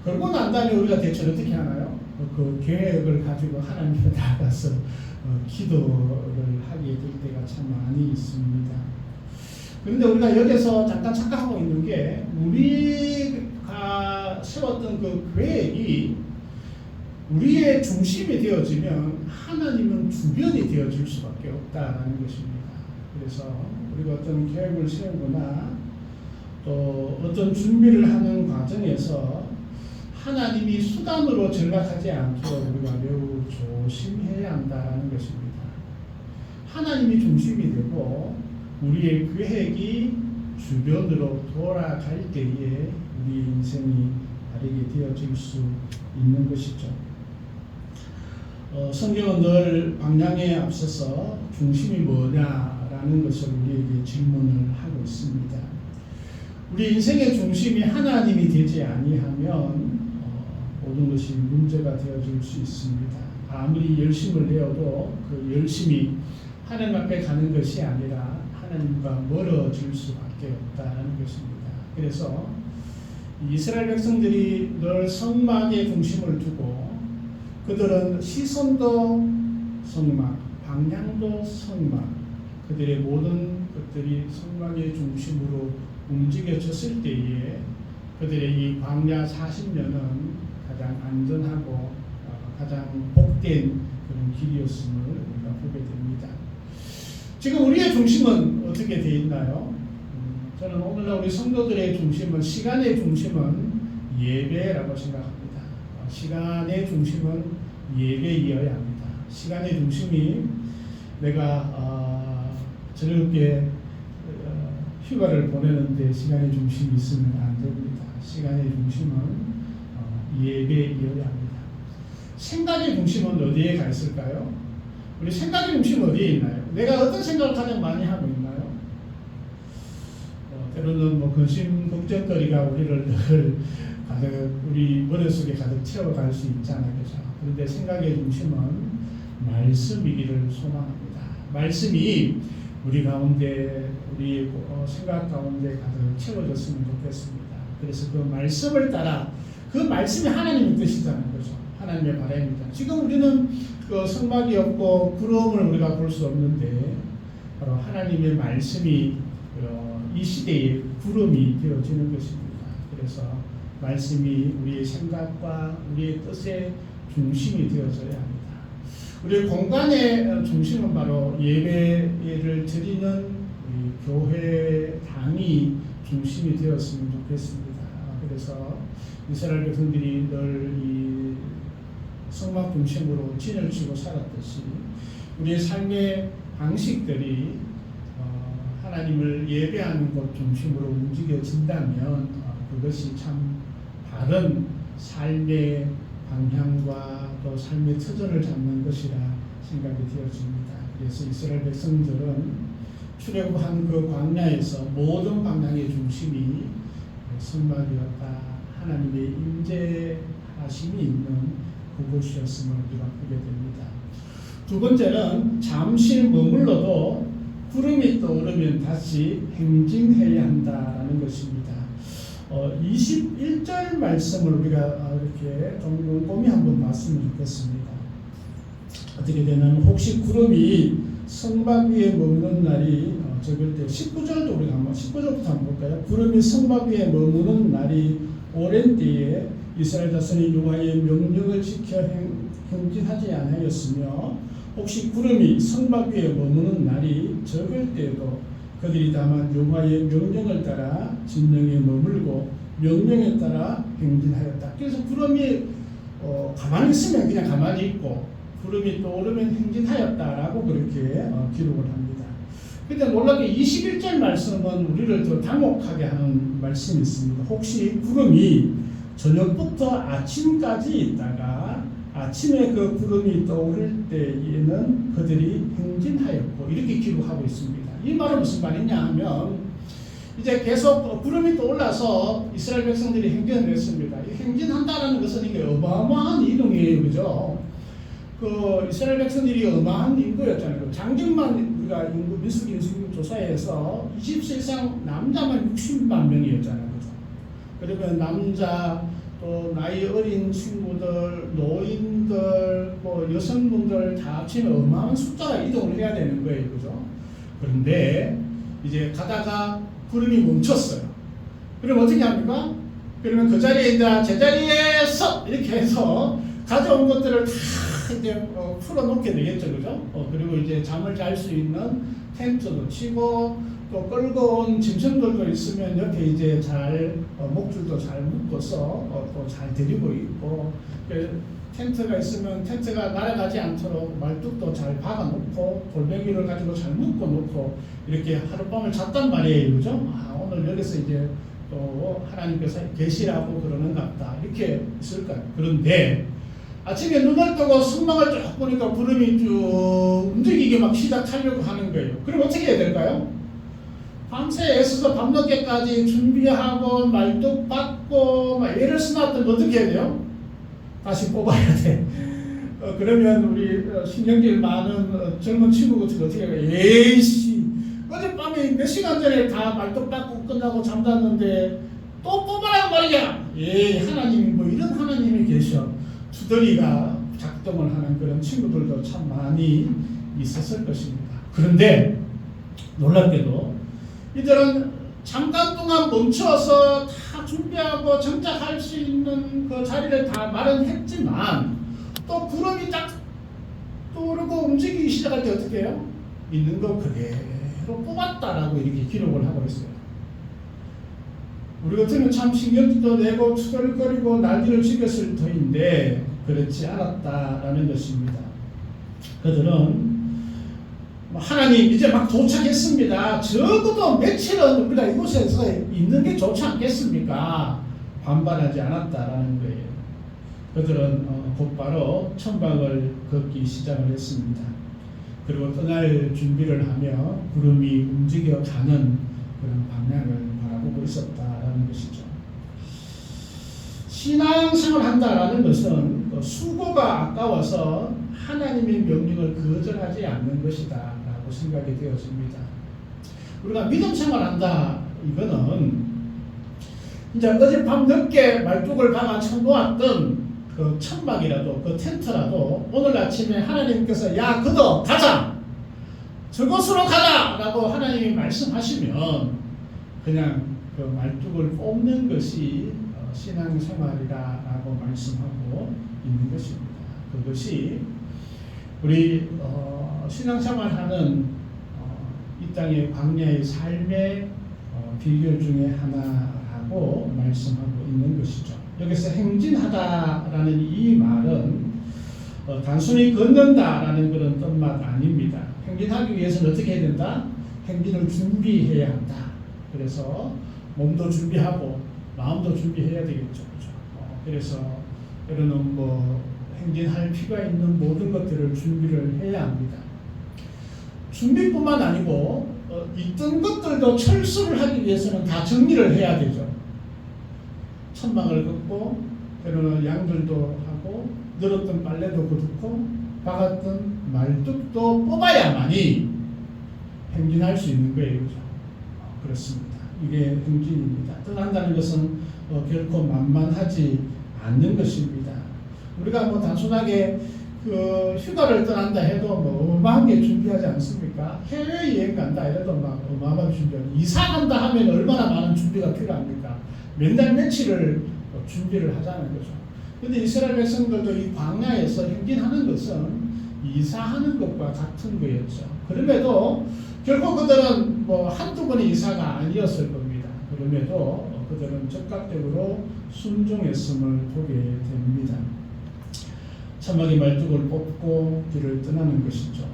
[SPEAKER 1] 그러고 난 다음에 우리가 대체 어떻게 하나요? 그 계획을 가지고 하나님 앞에 나가서 기도를 하게 될 때가 참 많이 있습니다. 그런데 우리가 여기서 잠깐 착각하고 있는 게 우리가 세웠던 그 계획이 우리의 중심이 되어지면 하나님은 주변이 되어질 수밖에 없다라는 것입니다. 그래서 우리가 어떤 계획을 세우거나 또 어떤 준비를 하는 과정에서 하나님이 수단으로 전락하지 않도록 우리가 매우 조심해야 한다는 것입니다. 하나님이 중심이 되고 우리의 계획이 주변으로 돌아갈 때에 우리 인생이 다르게 되어질 수 있는 것이죠. 성경은 늘 방향에 앞서서 중심이 뭐냐라는 것을 우리에게 질문을 하고 있습니다. 우리 인생의 중심이 하나님이 되지 아니하면 모든 것이 문제가 되어질 수 있습니다. 아무리 열심을 내어도 그 열심이 하나님 앞에 가는 것이 아니라 하나님과 멀어질 수밖에 없다는 것입니다. 그래서 이스라엘 백성들이 늘 성막에 중심을 두고 그들은 시선도 성막, 방향도 성막, 그들의 모든 것들이 성막의 중심으로 움직여졌을 때에 그들의 이 광야 40년은 가장 안전하고 가장 복된 그런 길이었음을 우리가 보게 됩니다. 지금 우리의 중심은 어떻게 되어 있나요? 저는 오늘날 우리 성도들의 중심은, 시간의 중심은 예배라고 생각합니다. 시간의 중심은 예배이어야 합니다. 시간의 중심이 내가 즐겁게 휴가를 보내는데 시간의 중심이 있으면 안 됩니다. 시간의 중심은 예배이어야 합니다. 생각의 중심은 어디에 가 있을까요? 우리 생각의 중심은 어디에 있나요? 내가 어떤 생각을 가장 많이 하고 있나요? 때로는 뭐 근심 걱정거리가 우리를 늘 가득 우리 머릿속에 가득 채워갈 수 있잖아요. 그렇죠? 그런데 생각의 중심은 말씀이기를 소망합니다. 말씀이 우리 가운데, 우리 생각 가운데 가득 채워졌으면 좋겠습니다. 그래서 그 말씀을 따라, 그 말씀이 하나님의 뜻이잖아요. 그렇죠? 하나님의 바람입니다. 지금 우리는 그 성막이 없고 구름을 우리가 볼 수 없는데 바로 하나님의 말씀이 이 시대의 구름이 되어지는 것입니다. 그래서 말씀이 우리의 생각과 우리의 뜻의 중심이 되어져야 합니다. 우리 공간의 중심은 바로 예배를 드리는 우리 교회 당이 중심이 되었으면 좋겠습니다. 그래서 이스라엘 백성들이 늘 이 성막 중심으로 진을 치고 살았듯이 우리의 삶의 방식들이 하나님을 예배하는 것 중심으로 움직여진다면 그것이 참 바른 삶의 방향과 또 삶의 터전을 잡는 것이라 생각이 되어집니다. 그래서 이스라엘 백성들은 출애굽한 그 광야에서 모든 방향의 중심이 성막이었다 하나님의 임재하심이 있는 그곳이었음을 우리가 보게 됩니다. 두 번째는 잠시 머물러도 구름이 떠오르면 다시 행진해야 한다라는 것입니다. 21절 말씀을 우리가 이렇게 좀 꼼꼼히 한번 봤으면 좋겠습니다. 어떻게 되냐면 혹시 구름이 성막 위에 머무는 날이 적을 때 19절도 우리가 한번 19절부터 한번 볼까요? 구름이 성막 위에 머무는 날이 오랜 때에 이스라엘 자손이 여호와의 명령을 지켜 행진하지 아니하였으며 혹시 구름이 성막 위에 머무는 날이 적을 때에도 그들이 다만 여호와의 명령을 따라 진영에 머물고 명령에 따라 행진하였다. 그래서 구름이 가만히 있으면 그냥 가만히 있고 구름이 떠오르면 행진하였다라고 그렇게 기록을 합니다. 그런데 놀랍게 21절 말씀은 우리를 더 당혹하게 하는 말씀이 있습니다. 혹시 구름이 저녁부터 아침까지 있다가 아침에 그 구름이 떠오를 때에는 그들이 행진하였고 이렇게 기록하고 있습니다. 이 말은 무슨 말이냐 하면 이제 계속 구름이 떠올라서 이스라엘 백성들이 행진을 했습니다. 이 행진한다는 것은 이게 어마어마한 이동이에요. 그죠? 그 이스라엘 백성들이 어마어마한 인구였잖아요. 장정만 우리가 인구 민수기 인수 조사에서 20세 이상 남자만 60만 명이었잖아요. 그죠? 그러면 남자 또 나이 어린 친구들, 노인들, 뭐 여성분들 다 합치면 어마어마한 숫자가 이동을 해야 되는 거예요. 그죠? 그런데 이제 가다가 구름이 멈췄어요. 그럼 어떻게 합니까? 그러면 그 자리에 이제 제자리에 서 이렇게 해서 가져온 것들을 다 이제 풀어놓게 되겠죠. 그죠? 그리고 이제 잠을 잘 수 있는 텐트도 치고 또 끌고 온 짐승들도 있으면 옆에 이제 잘 목줄도 잘 묶어서 또 잘 데리고 있고 텐트가 있으면 텐트가 날아가지 않도록 말뚝도 잘 박아놓고 돌멩이를 가지고 잘 묶어놓고 이렇게 하룻밤을 잤단 말이에요. 그죠? 오늘 여기서 이제 또 하나님께서 계시라고 그러는가 보다 이렇게 있을까요? 그런데 아침에 눈을 뜨고 성막을 쭉 보니까 구름이 쭉 움직이게 막 시작하려고 하는 거예요. 그럼 어떻게 해야 될까요? 밤새 애써서 밤늦게까지 준비하고 말뚝 받고 막 애를 쓰놨더니 어떻게 해야 돼요? 다시 뽑아야 돼. 그러면 우리 신경질 많은 젊은 친구들 어떻게 해요? 에이씨 어젯밤에 몇 시간 전에 다 말뚝 받고 끝나고 잠잤는데 또 뽑아라고 말이야. 에이 하나님이 뭐 이런 하나님이 계셔. 두더리가 작동을 하는 그런 친구들도 참 많이 있었을 것입니다. 그런데 놀랍게도 이들은 잠깐 동안 멈춰서 다 준비하고 정착할 수 있는 그 자리를 다 마련했지만 또 구름이 딱 떠오르고 움직이기 시작할 때 어떻게 해요? 있는 거 그대로 뽑았다라고 이렇게 기록을 하고 있어요. 우리 같으면 참 신경도 내고 투덜거리고 난리를 치겠을 터인데 그렇지 않았다라는 것입니다. 그들은 하나님 이제 막 도착했습니다. 적어도 며칠은 우리가 이곳에서 있는 게 좋지 않겠습니까? 반발하지 않았다라는 거예요. 그들은 곧바로 천박을 걷기 시작을 했습니다. 그리고 떠날 준비를 하며 구름이 움직여가는 그런 방향을 바라보고 있었다라는 것이죠. 신앙생활을 한다라는 것은 수고가 아까워서 하나님의 명령을 거절하지 않는 것이다 라고 생각이 되어집니다. 우리가 믿음 생활한다 이거는 이제 어젯밤 늦게 말뚝을 박아 쳐놓았던 그 천막이라도 그 텐트라도 오늘 아침에 하나님께서 야 그도 가자 저곳으로 가자 라고 하나님이 말씀하시면 그냥 그 말뚝을 뽑는 것이 신앙생활이라고 말씀하고 있는 것입니다. 그것이 우리 신앙생활하는 이 땅의 광야의 삶의 비결 중에 하나라고 말씀하고 있는 것이죠. 여기서 행진하다라는 이 말은 단순히 걷는다라는 그런 뜻만 아닙니다. 행진하기 위해서는 어떻게 해야 된다? 행진을 준비해야 한다. 그래서 몸도 준비하고 마음도 준비해야 되겠죠. 그래서 여러분 행진할 필요가 있는 모든 것들을 준비를 해야 합니다. 준비뿐만 아니고 있던 것들도 철수를 하기 위해서는 다 정리를 해야 되죠. 천막을 걷고 때로는 양들도 하고 늘었던 빨래도 거두고 박았던 말뚝도 뽑아야만이 행진할 수 있는 거예요. 그죠? 그렇습니다. 이게 행진입니다. 떠난다는 것은 결코 만만하지 않는 것입니다. 우리가 뭐 단순하게 그 휴가를 떠난다 해도 뭐 어마어마하게 준비하지 않습니까? 해외여행 간다 해도 막 어마어마하게 준비하고 이사 간다 하면 얼마나 많은 준비가 필요합니까? 몇 달 며칠을 준비를 하자는 거죠. 그런데 이스라엘 백성들도 이 광야에서 행진하는 것은 이사하는 것과 같은 거였죠. 그럼에도 결국 그들은 뭐 한두 번의 이사가 아니었을 겁니다. 그럼에도 그들은 적극적으로 순종했음을 보게 됩니다. 천막의 말뚝을 뽑고 길을 떠나는 것이죠.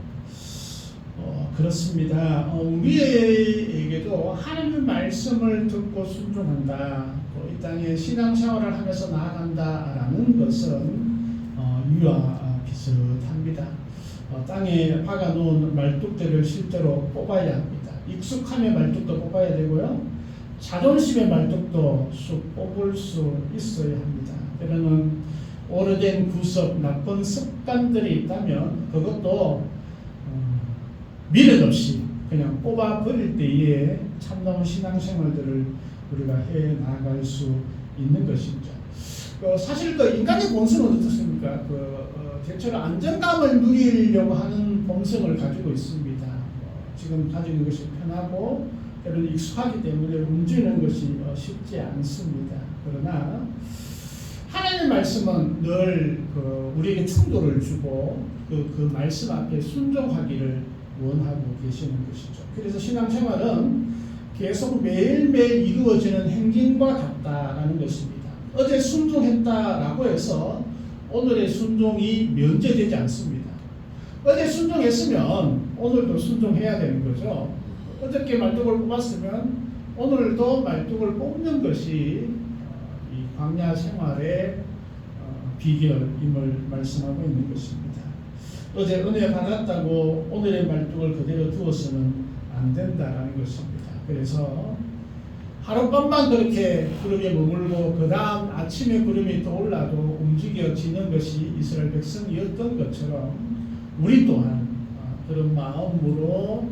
[SPEAKER 1] 그렇습니다. 우리에게도 하나님의 말씀을 듣고 순종한다. 또 이 땅에 신앙생활을 하면서 나아간다라는 것은 이와 비슷합니다. 땅에 박아놓은 말뚝들을 실제로 뽑아야 합니다. 익숙함의 말뚝도 뽑아야 되고요. 자존심의 말뚝도 쑥 뽑을 수 있어야 합니다. 때로는 오래된 구습, 나쁜 습관들이 있다면 그것도 미련 없이 그냥 뽑아버릴 때에 참다운 신앙생활들을 우리가 해 나갈 수 있는 것이죠. 사실 그 인간의 본성은 어떻습니까? 대체로 안정감을 누리려고 하는 본성을 가지고 있습니다. 지금 가지고 있는 것이 편하고 때로는 익숙하기 때문에 움직이는 것이 쉽지 않습니다. 그러나 하나님의 말씀은 늘 우리에게 충돌을 주고 그 말씀 앞에 순종하기를 원하고 계시는 것이죠. 그래서 신앙생활은 계속 매일매일 이루어지는 행진과 같다라는 것입니다. 어제 순종했다라고 해서 오늘의 순종이 면제되지 않습니다. 어제 순종했으면 오늘도 순종해야 되는 거죠. 어저께 말뚝을 뽑았으면 오늘도 말뚝을 뽑는 것이 이 광야 생활의 비결임을 말씀하고 있는 것입니다. 어제 은혜 받았다고 오늘의 말뚝을 그대로 두어서는 안 된다라는 것입니다. 그래서 하룻밤만 그렇게 구름에 머물고 그 다음 아침에 구름이 떠올라도 움직여지는 것이 이스라엘 백성이었던 것처럼 우리 또한 그런 마음으로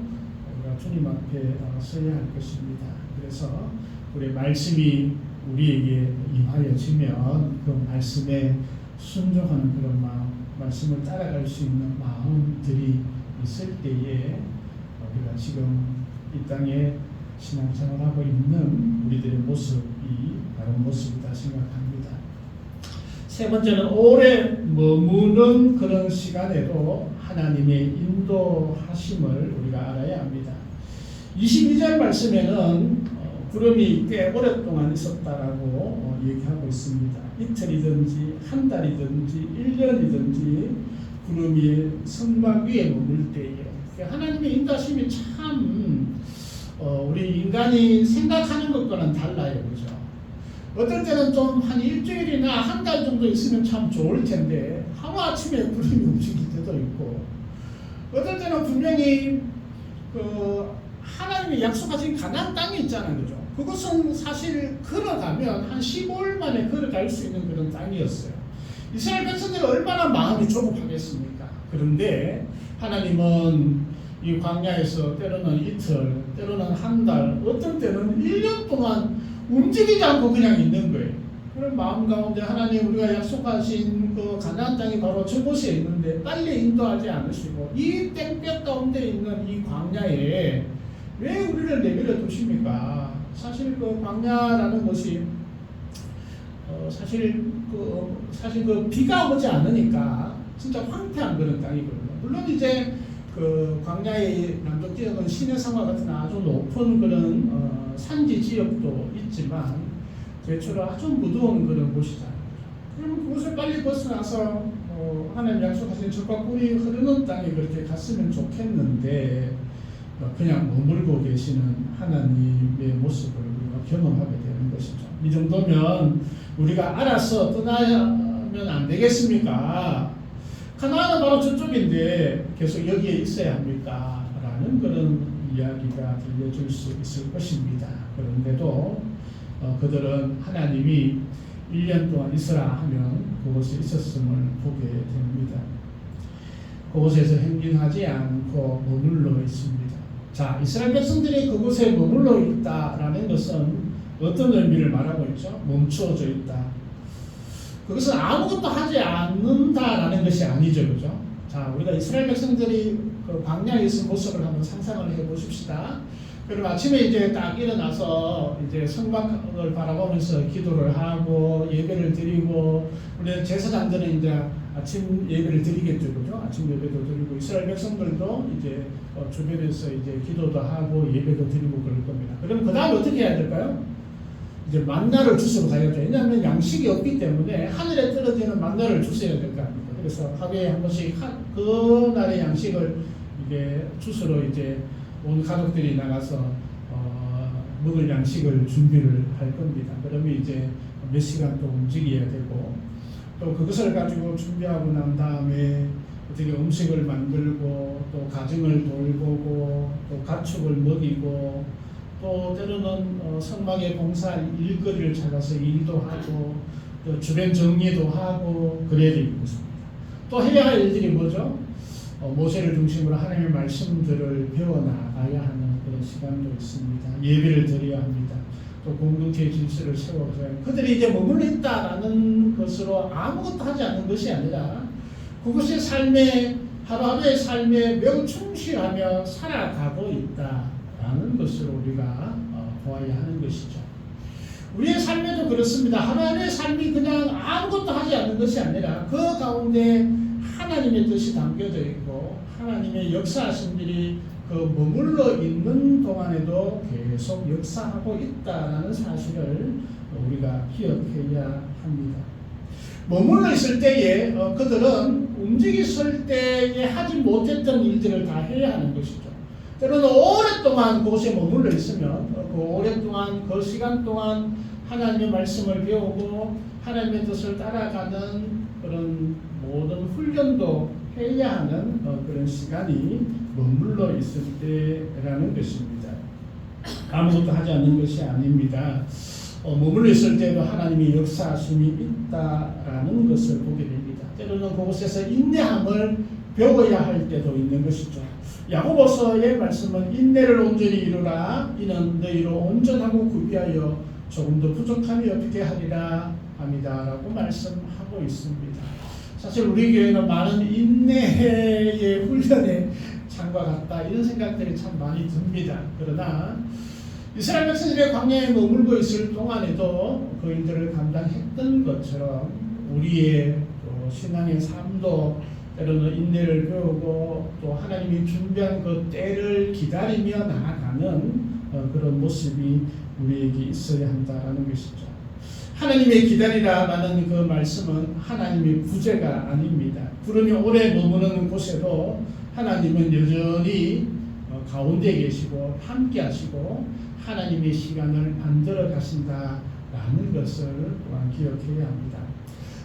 [SPEAKER 1] 우리가 주님 앞에 서야 할 것입니다. 그래서 우리 말씀이 우리에게 임하여지면 그 말씀에 순종하는 그런 마음, 말씀을 따라갈 수 있는 마음들이 있을 때에 우리가 지금 이 땅에 신앙생활하고 있는 우리들의 모습이 바른 모습이다 생각합니다. 세 번째는 오래 머무는 그런 시간에도 하나님의 인도하심을 우리가 알아야 합니다. 22절 말씀에는 구름이 꽤 오랫동안 있었다라고 얘기하고 있습니다. 이틀이든지 한 달이든지 1년이든지 구름이 성막 위에 머물 때에 하나님의 인도하심이 참 우리 인간이 생각하는 것과는 달라요. 그죠? 어떨 때는 좀 한 일주일이나 한 달 정도 있으면 참 좋을 텐데 하루아침에 구름이 움직일 때도 있고 어떨 때는 분명히 하나님이 약속하신 가나안 땅이 있잖아요. 그죠? 그것은 사실 걸어가면 한 15일 만에 걸어갈 수 있는 그런 땅이었어요. 이스라엘 백성들은 얼마나 마음이 조급하겠습니까? 그런데 하나님은 이 광야에서 때로는 이틀, 때로는 한 달, 어떤 때는 1년 동안 움직이지 않고 그냥 있는 거예요. 그런 마음 가운데 하나님 우리가 약속하신 그 가나안 땅이 바로 저곳에 있는데 빨리 인도하지 않으시고 이 땡볕 가운데 있는 이 광야에 왜 우리를 내버려 두십니까? 사실 그 광야라는 것이 사실 그 비가 오지 않으니까 진짜 황폐한 그런 땅이거든요. 물론 이제 그 광야의 남쪽 지역은 시내산과 같은 아주 높은 그런 산지 지역도 있지만 대체로 아주 무더운 그런 곳이잖아요. 그러면 그것을 빨리 벗어나서 하나님 약속하신 젖과 꿀이 흐르는 땅에 그렇게 갔으면 좋겠는데 그냥 머물고 계시는 하나님의 모습을 우리가 경험하게 되는 것이죠. 이 정도면 우리가 알아서 떠나면 안 되겠습니까? 가나안은 바로 저쪽인데 계속 여기에 있어야 합니까? 라는 그런 이야기가 들려줄 수 있을 것입니다. 그런데도 그들은 하나님이 1년 동안 있으라 하면 그곳에 있었음을 보게 됩니다. 그곳에서 행진하지 않고 머물러 있습니다. 자, 이스라엘 백성들이 그곳에 머물러 있다라는 것은 어떤 의미를 말하고 있죠? 멈추어져 있다. 그것은 아무것도 하지 않는다라는 것이 아니죠, 그죠? 자, 우리가 이스라엘 백성들이 그 광야에 있을 모습을 한번 상상을 해 보십시다. 그리고 아침에 이제 딱 일어나서 이제 성막을 바라보면서 기도를 하고 예배를 드리고, 우리 제사장들은 이제 아침 예배를 드리겠죠, 그죠? 아침 예배도 드리고, 이스라엘 백성들도 이제 주변에서 이제 기도도 하고 예배도 드리고 그럴 겁니다. 그럼 그 다음에 어떻게 해야 될까요? 이제 만나를 주스러 가야죠. 왜냐하면 양식이 없기 때문에 하늘에 떨어지는 만나를 주셔야 될 거 아닙니까? 그래서 하루에 한 번씩 그 날의 양식을 이게 주스러 이제 온 가족들이 나가서 먹을 양식을 준비를 할 겁니다. 그러면 이제 몇 시간 또 움직여야 되고, 또 그것을 가지고 준비하고 난 다음에 어떻게 음식을 만들고 또 가정을 돌보고 또 가축을 먹이고 또 때로는 성막의 봉사 일거리를 찾아서 일도 하고 또 주변 정리도 하고 그래야 되겠습니다. 또 해야 할 일들이 뭐죠? 모세를 중심으로 하나님의 말씀들을 배워나가야 하는 그런 시간도 있습니다. 예배를 드려야 합니다. 또 공동체의 질서를 세워줘야 합니다. 그들이 이제 머물러 있다라는 것으로 아무것도 하지 않는 것이 아니라 그것의 삶에, 하루하루의 삶에 매우 충실하며 살아가고 있다라는 것으로 우리가 보아야 하는 것이죠. 우리의 삶에도 그렇습니다. 하루하루의 삶이 그냥 아무것도 하지 않는 것이 아니라 그 가운데 하나님의 뜻이 담겨져 있고 하나님의 역사하심들이 그 머물러 있는 동안에도 계속 역사하고 있다라는 사실을 우리가 기억해야 합니다. 머물러 있을 때에 그들은 움직였을 때에 하지 못했던 일들을 다 해야 하는 것이죠. 때로는 오랫동안 그곳에 머물러 있으면 그 오랫동안 그 시간 동안 하나님의 말씀을 배우고 하나님의 뜻을 따라가는 그런 모든 훈련도 해야 하는 그런 시간이 머물러 있을 때라는 것입니다. 아무것도 하지 않는 것이 아닙니다. 머물러 있을 때도 하나님의 역사하심이 있다라는 것을 보게 됩니다. 때로는 그곳에서 인내함을 배워야 할 때도 있는 것이죠. 야고보서의 말씀은 인내를 온전히 이루라. 이는 너희로 온전하고 구비하여 조금도 부족함이 없게 하리라 합니다라고 말씀하고 있습니다. 사실 우리 교회는 많은 인내의 훈련에 장과 같다 이런 생각들이 참 많이 듭니다. 그러나 이스라엘 백성들의 광야에 머물고 있을 동안에도 그 일들을 감당했던 것처럼 우리의 신앙의 삶도 때로는 인내를 배우고 또 하나님이 준비한 그 때를 기다리며 나아가는 그런 모습이 우리에게 있어야 한다는 것이죠. 하나님의 기다리라라는 그 말씀은 하나님의 부재가 아닙니다. 구름이 오래 머무는 곳에도 하나님은 여전히 가운데 계시고 함께 하시고 하나님의 시간을 만들어 가신다라는 것을 또한 기억해야 합니다.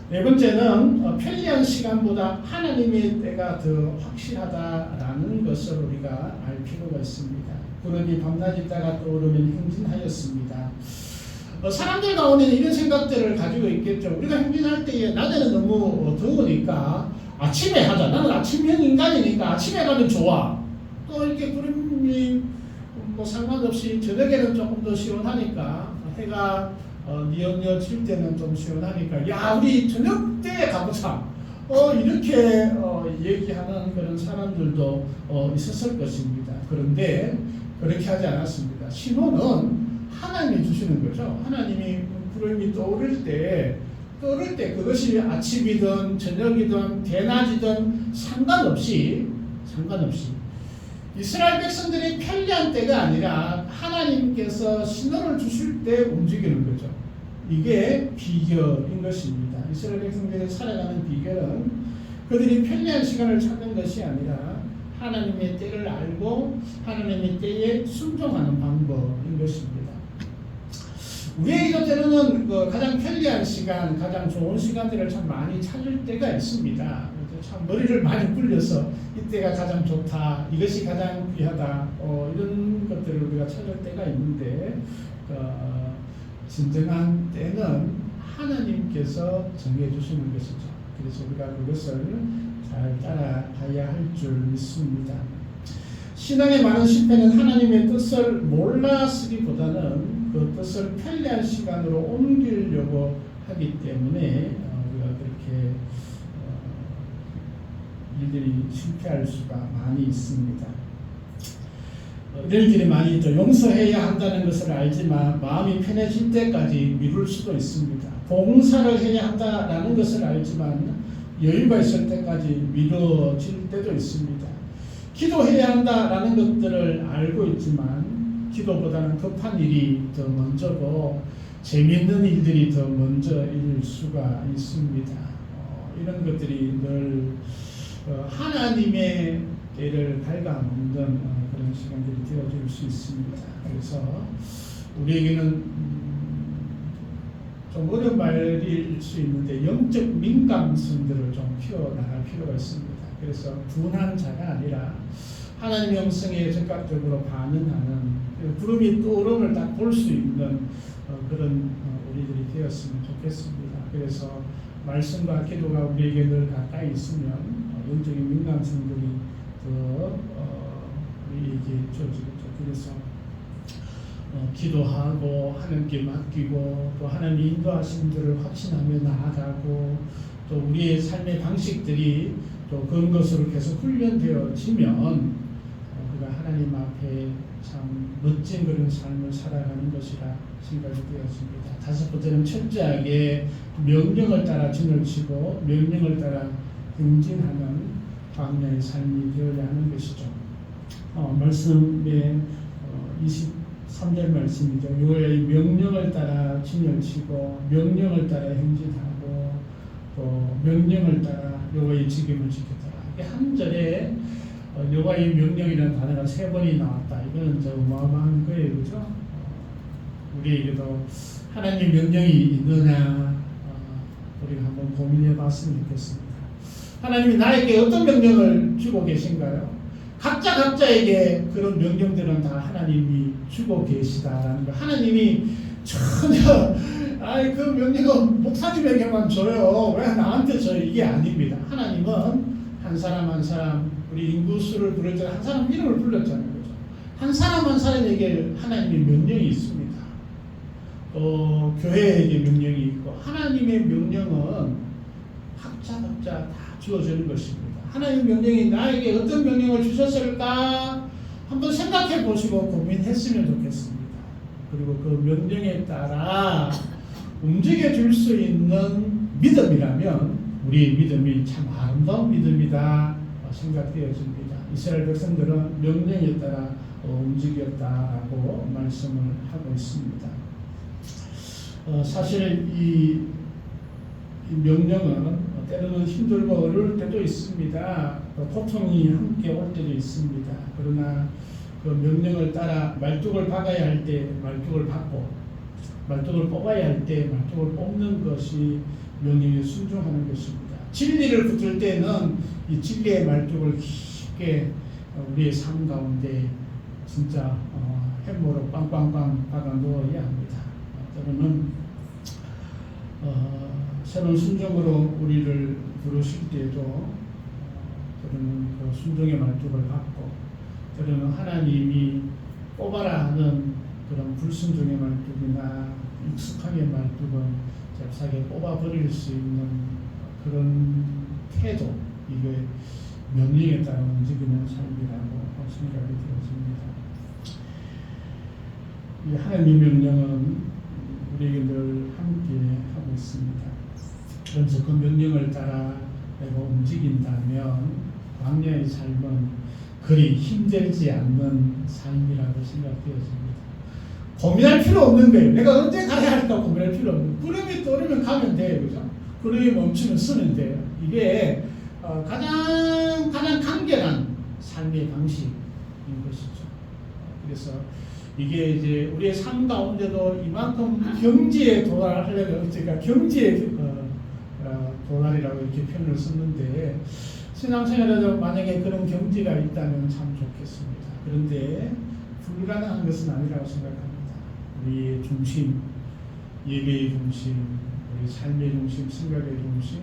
[SPEAKER 1] 네 번째는 편리한 시간보다 하나님의 때가 더 확실하다라는 것을 우리가 알 필요가 있습니다. 구름이 밤낮 있다가 떠오르면 행진하였습니다. 사람들 가운데는 이런 생각들을 가지고 있겠죠. 우리가 행진할 때에 낮에는 너무 더우니까 아침에 하자. 나는 아침형 인간이니까 아침에 가면 좋아. 또 이렇게 구름이 뭐 상관없이 저녁에는 조금 더 시원하니까 해가 뉘엿뉘엿 칠 때는 좀 시원하니까 야 우리 저녁 때 가보자. 이렇게 얘기하는 그런 사람들도 있었을 것입니다. 그런데 그렇게 하지 않았습니다. 신호는 하나님이 주시는 거죠. 하나님이 구름이 떠오를 때 그것이 아침이든 저녁이든 대낮이든 상관없이 이스라엘 백성들이 편리한 때가 아니라 하나님께서 신호를 주실 때 움직이는 거죠. 이게 비결인 것입니다. 이스라엘 백성들이 살아가는 비결은 그들이 편리한 시간을 찾는 것이 아니라 하나님의 때를 알고 하나님의 때에 순종하는 방법인 것입니다. 우리에게 때로는 가장 편리한 시간, 가장 좋은 시간들을 참 많이 찾을 때가 있습니다. 참 머리를 많이 굴려서 이때가 가장 좋다, 이것이 가장 귀하다, 이런 것들을 우리가 찾을 때가 있는데 진정한 때는 하나님께서 정해주시는 것이죠. 그래서 우리가 그것을 잘 따라가야 할 줄 믿습니다. 신앙의 많은 실패는 하나님의 뜻을 몰라 쓰기보다는 그 뜻을 편리한 시간으로 옮기려고 하기 때문에 우리가 그렇게 일들이 실패할 수가 많이 있습니다. 이런 일들이 많이 있죠. 용서해야 한다는 것을 알지만 마음이 편해질 때까지 미룰 수도 있습니다. 봉사를 해야 한다는 것을 알지만 여유가 있을 때까지 미뤄질 때도 있습니다. 기도해야 한다라는 것들을 알고 있지만 기도보다는 급한 일이 더 먼저고 재미있는 일들이 더 먼저일 수가 있습니다. 이런 것들이 늘 하나님의 때를 갉아먹는 그런 시간들이 되어질 수 있습니다. 그래서 우리에게는 좀 어려운 말일 수 있는데 영적 민감성들을 좀 키워나갈 필요가 있습니다. 그래서 둔한 자가 아니라 하나님의 음성에 적극적으로 반응하는 구름이 떠오름을 딱 볼 수 있는 그런 우리들이 되었으면 좋겠습니다. 그래서 말씀과 기도가 우리에게 늘 가까이 있으면 영적인 민감성들이 더 우리에게 주어지겠죠. 그래서 기도하고 하나님께 맡기고 또 하나님의 인도하신 들을 확신하며 나아가고 또 우리의 삶의 방식들이 또 그런 것으로 계속 훈련되어지면 우리가 하나님 앞에 참 멋진 그런 삶을 살아가는 것이라 생각이 되었습니다. 다섯 번째는 철저하게 명령을 따라 진을 치고 명령을 따라 행진하는 광야의 삶이 되어야 하는 것이죠. 말씀에 23절 말씀이죠. 여호와의 명령을 따라 진을 치고 명령을 따라 행진하고 또 명령을 따라 여호와의 직임을 지켰더라. 이게 한 절에 여호와의 명령이라는 단어가 3번이 나왔다. 이거는 저 어마어마한 거예요, 그렇죠? 우리에게도 하나님 명령이 있느냐 우리가 한번 고민해봤으면 좋겠습니다. 하나님이 나에게 어떤 명령을 주고 계신가요? 각자에게 그런 명령들은 다 하나님이 주고 계시다라는 거. 하나님이 전혀 그 명령은 목사님에게만 줘요. 왜 나한테 줘요? 이게 아닙니다. 하나님은 한 사람 한 사람 우리 인구수를 부를 때 한 사람 이름을 불렀잖아요. 그렇죠? 한 사람 한 사람에게 하나님의 명령이 있습니다. 또 교회에게 명령이 있고 하나님의 명령은 각자 다 주어지는 것입니다. 하나님의 명령이 나에게 어떤 명령을 주셨을까 한번 생각해 보시고 고민했으면 좋겠습니다. 그리고 그 명령에 따라 움직여 줄 수 있는 믿음이라면 우리의 믿음이 참 아름다운 믿음이다 생각되어집니다. 이스라엘 백성들은 명령에 따라 움직였다라고 말씀을 하고 있습니다. 사실 이 명령은 때로는 힘들고 어려울 때도 있습니다. 고통이 함께 올 때도 있습니다. 그러나 그 명령을 따라 말뚝을 박아야 할 때 말뚝을 박고 말뚝을 뽑아야 할 때 말뚝을 뽑는 것이 명령에 순종하는 것입니다. 진리를 붙을 때는 이 진리의 말뚝을 깊게 우리의 삶 가운데 진짜 햄모로 빵빵빵 박아 놓아야 합니다. 때로는 새로운 순종으로 우리를 부르실 때도 때로는 그 순종의 말뚝을 받고 때로는 하나님이 뽑아라 하는 그런 불순종의 말뚝이나 익숙함의 말뚝은 잽싸게 뽑아버릴 수 있는 그런 태도, 이게 명령에 따라 움직이는 삶이라고 생각이 되어집니다. 이 하나님의 명령은 우리에게 늘 함께 하고 있습니다. 그래서 그 명령을 따라 내가 움직인다면 광야의 삶은 그리 힘들지 않는 삶이라고 생각되어집니다. 고민할 필요 없는 거예요. 내가 언제 가야 할까 고민할 필요 없는 거예요. 구름이 떠오르면 가면 돼요. 그죠? 구름이 멈추면 서면 돼요. 이게 가장 간결한 삶의 방식인 것이죠. 그래서 이게 이제 우리의 삶 가운데도 이만큼 경지에 도달하려면 제가 경지에 도달이라고 이렇게 표현을 썼는데 신앙생활에서 만약에 그런 경지가 있다면 참 좋겠습니다. 그런데 불가능한 것은 아니라고 생각합니다. 우리의 중심, 예배의 중심, 우리 삶의 중심, 생각의 중심,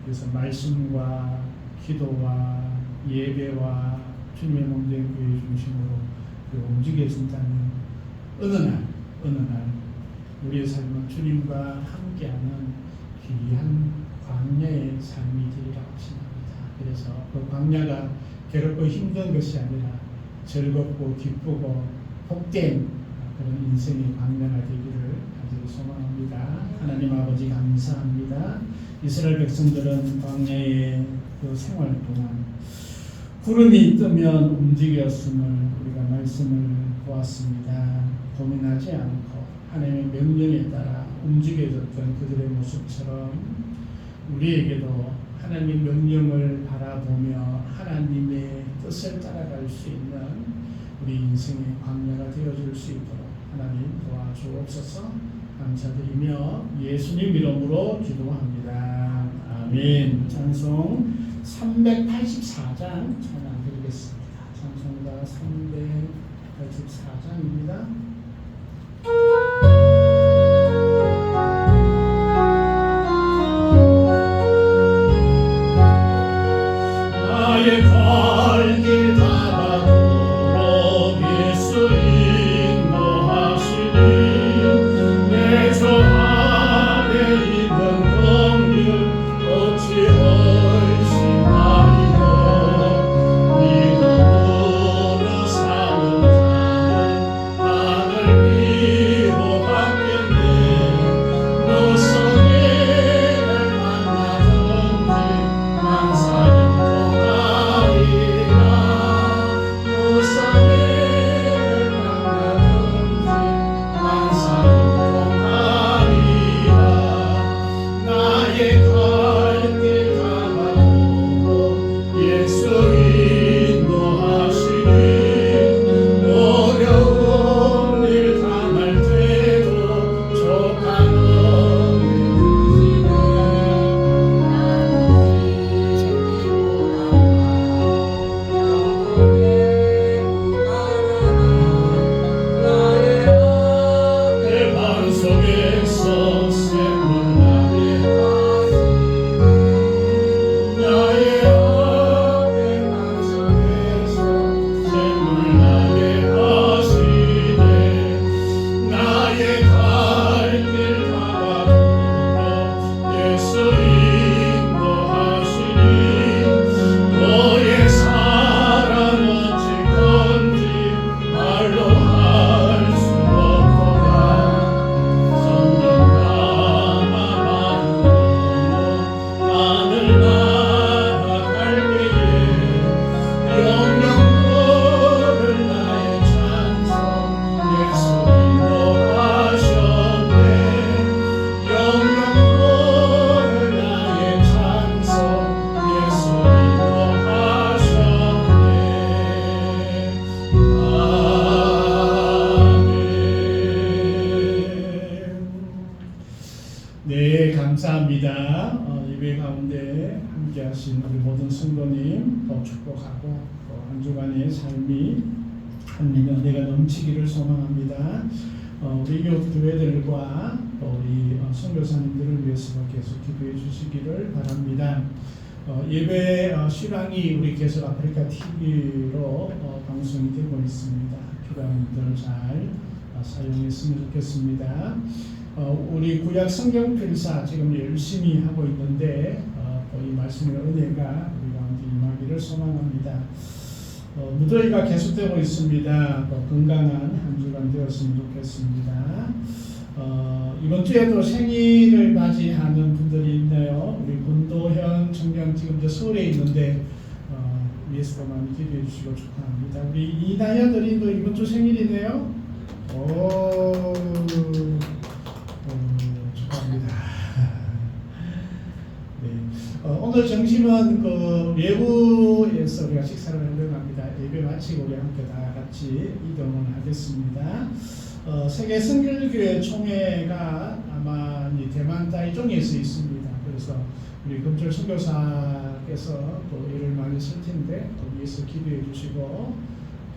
[SPEAKER 1] 그래서 말씀과 기도와 예배와 주님의 몸된 교회 중심으로 움직여진다면 어느 날 우리의 삶은 주님과 함께하는 귀한 광야의 삶이 되리라고 생각합니다. 그래서 그 광야가 괴롭고 힘든 것이 아니라 즐겁고 기쁘고 복된 그런 인생의 광야가 되기를 간절히 소망합니다. 하나님 아버지 감사합니다. 이스라엘 백성들은 광야의 그 생활 동안 구름이 뜨면 움직였음을 우리가 말씀을 보았습니다. 고민하지 않고 하나님의 명령에 따라 움직여졌던 그들의 모습처럼 우리에게도 하나님의 명령을 바라보며 하나님의 뜻을 따라갈 수 있는 우리 인생의 광야가 되어줄 수 있도록 하나님 도와주옵소서. 감사드리며 예수님 이름으로 기도합니다. 아멘. 찬송 384장 찬양 드리겠습니다. 찬송가 384장입니다.
[SPEAKER 2] 나의 갈 길 다가도록 예수 인도하시니 내 저 안에 있는 긍휼 어찌 의심하리요. 믿음으로 사는 자는 나를 위로받겠네. 무슨 일을 만나든지 난 사용통하리라. 무슨 일을 만나든지 난 사용통하리라. 나의 갈 길 가도록 예수 인도하시니 어려운 일 당할 때도 족한 은혜 주시네. 내 반석에서 샘물 나게 하시네. 나의 앞에 반석에서 샘물 나게 하시네. 나의 갈 길 가도록 예수 인도하시니 너의 사랑 어찌 건지 말로 할 수 없도다. 성령 담아 받으며 하늘 날아갈 때에 영영 걸을 나의 찬송 예수 인도하셨네. 영영 걸을 나의 찬송 예수 인도하셨네. 네, 감사합니다. 예배 가운데 함께하신 우리 모든 성도님 또 축복하고 또 한 주간의 삶이 하나님의 은혜가 넘치기를 소망합니다. 우리 교회들과 또 우리 선교사님들을 위해서 계속 기도해 주시기를 바랍니다. 예배 실황이 우리 계속 아프리카 TV로 방송이 되고 있습니다. 필요한 분들 잘 사용했으면 좋겠습니다. 우리 구약 성경 필사 지금 열심히 하고 있는데 또 이 말씀의 은혜가 우리 가운데 임하기를 소망합니다. 무더위가 계속되고 있습니다. 또 건강한 한 주간 되었으면 좋겠습니다. 이번 주에도 생일을 맞이하는 분들이 있네요. 우리 권도현 청년 지금 이제 서울에 있는데 위에서도 많이 기대해 주시고 축하합니다. 우리 이나연 어린이도 이번 주 생일이네요. 축하합니다. 네. 오늘 점심은 그 외부에서 우리가 식사를 하려고 합니다. 예배 마치고 우리 함께 다 같이 이동을 하겠습니다. 세계 성결교회 총회가 아마 이 대만 타이종에서 있습니다. 그래서 우리 금철 선교사께서 또 일을 많이 쓸 텐데 또 위에서 기도해 주시고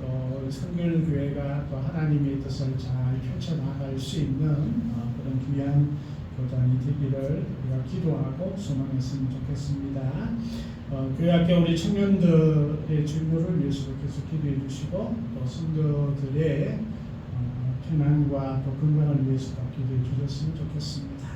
[SPEAKER 2] 또 성결교회가 또 하나님의 뜻을 잘 펼쳐나갈 수 있는 그런 귀한 교단이 되기를 우리가 기도하고 소망했으면 좋겠습니다. 교회학교 우리 청년들의 직무를 위해서도 계속 기도해 주시고 또 성도들의 평안과 또 건강을 위해서도 기도해 주셨으면 좋겠습니다.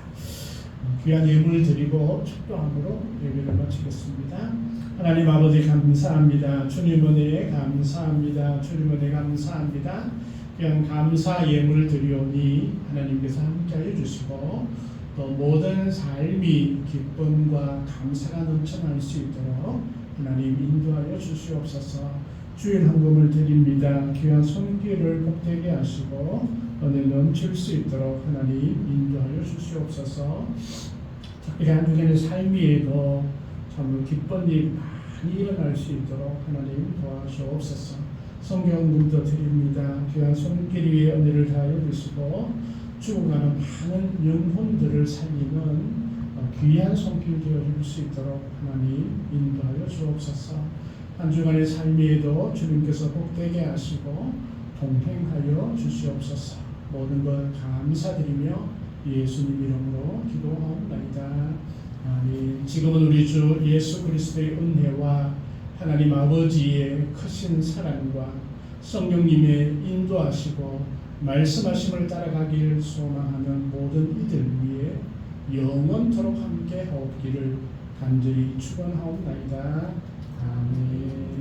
[SPEAKER 2] 귀한 예물 드리고 축도함으로 예배를 마치겠습니다. 하나님 아버지 감사합니다. 주님 은혜에 감사합니다. 주님 은혜 감사합니다. 귀한 감사 예물 드리오니 하나님께서 함께해 주시고 또 모든 삶이 기쁨과 감사가 넘쳐날 수 있도록 하나님 인도하여 주시옵소서. 주일 헌금을 드립니다. 귀한 손길을 복되게 하시고 은혜 넘칠 수 있도록 하나님 인도하여 주시옵소서. 특별히 한 주간의 삶에도 참 기쁜 일 많이 일어날 수 있도록 하나님 도와주옵소서. 성경금도 드립니다. 귀한 손길 위에 은혜를 다하여 주시고 죽어가는 많은 영혼들을 살리는 귀한 손길 되어줄 수 있도록 하나님 인도하여 주옵소서. 한 주간의 삶에도 주님께서 복되게 하시고 동행하여 주시옵소서. 모든 것 감사드리며 예수님 이름으로 기도하옵나이다. 아멘. 지금은 우리 주 예수 그리스도의 은혜와 하나님 아버지의 크신 사랑과 성령님의 인도하시고 말씀하심을 따라가길 소망하는 모든 이들 위해 영원토록 함께 하옵기를 간절히 축원하옵나이다. 아멘.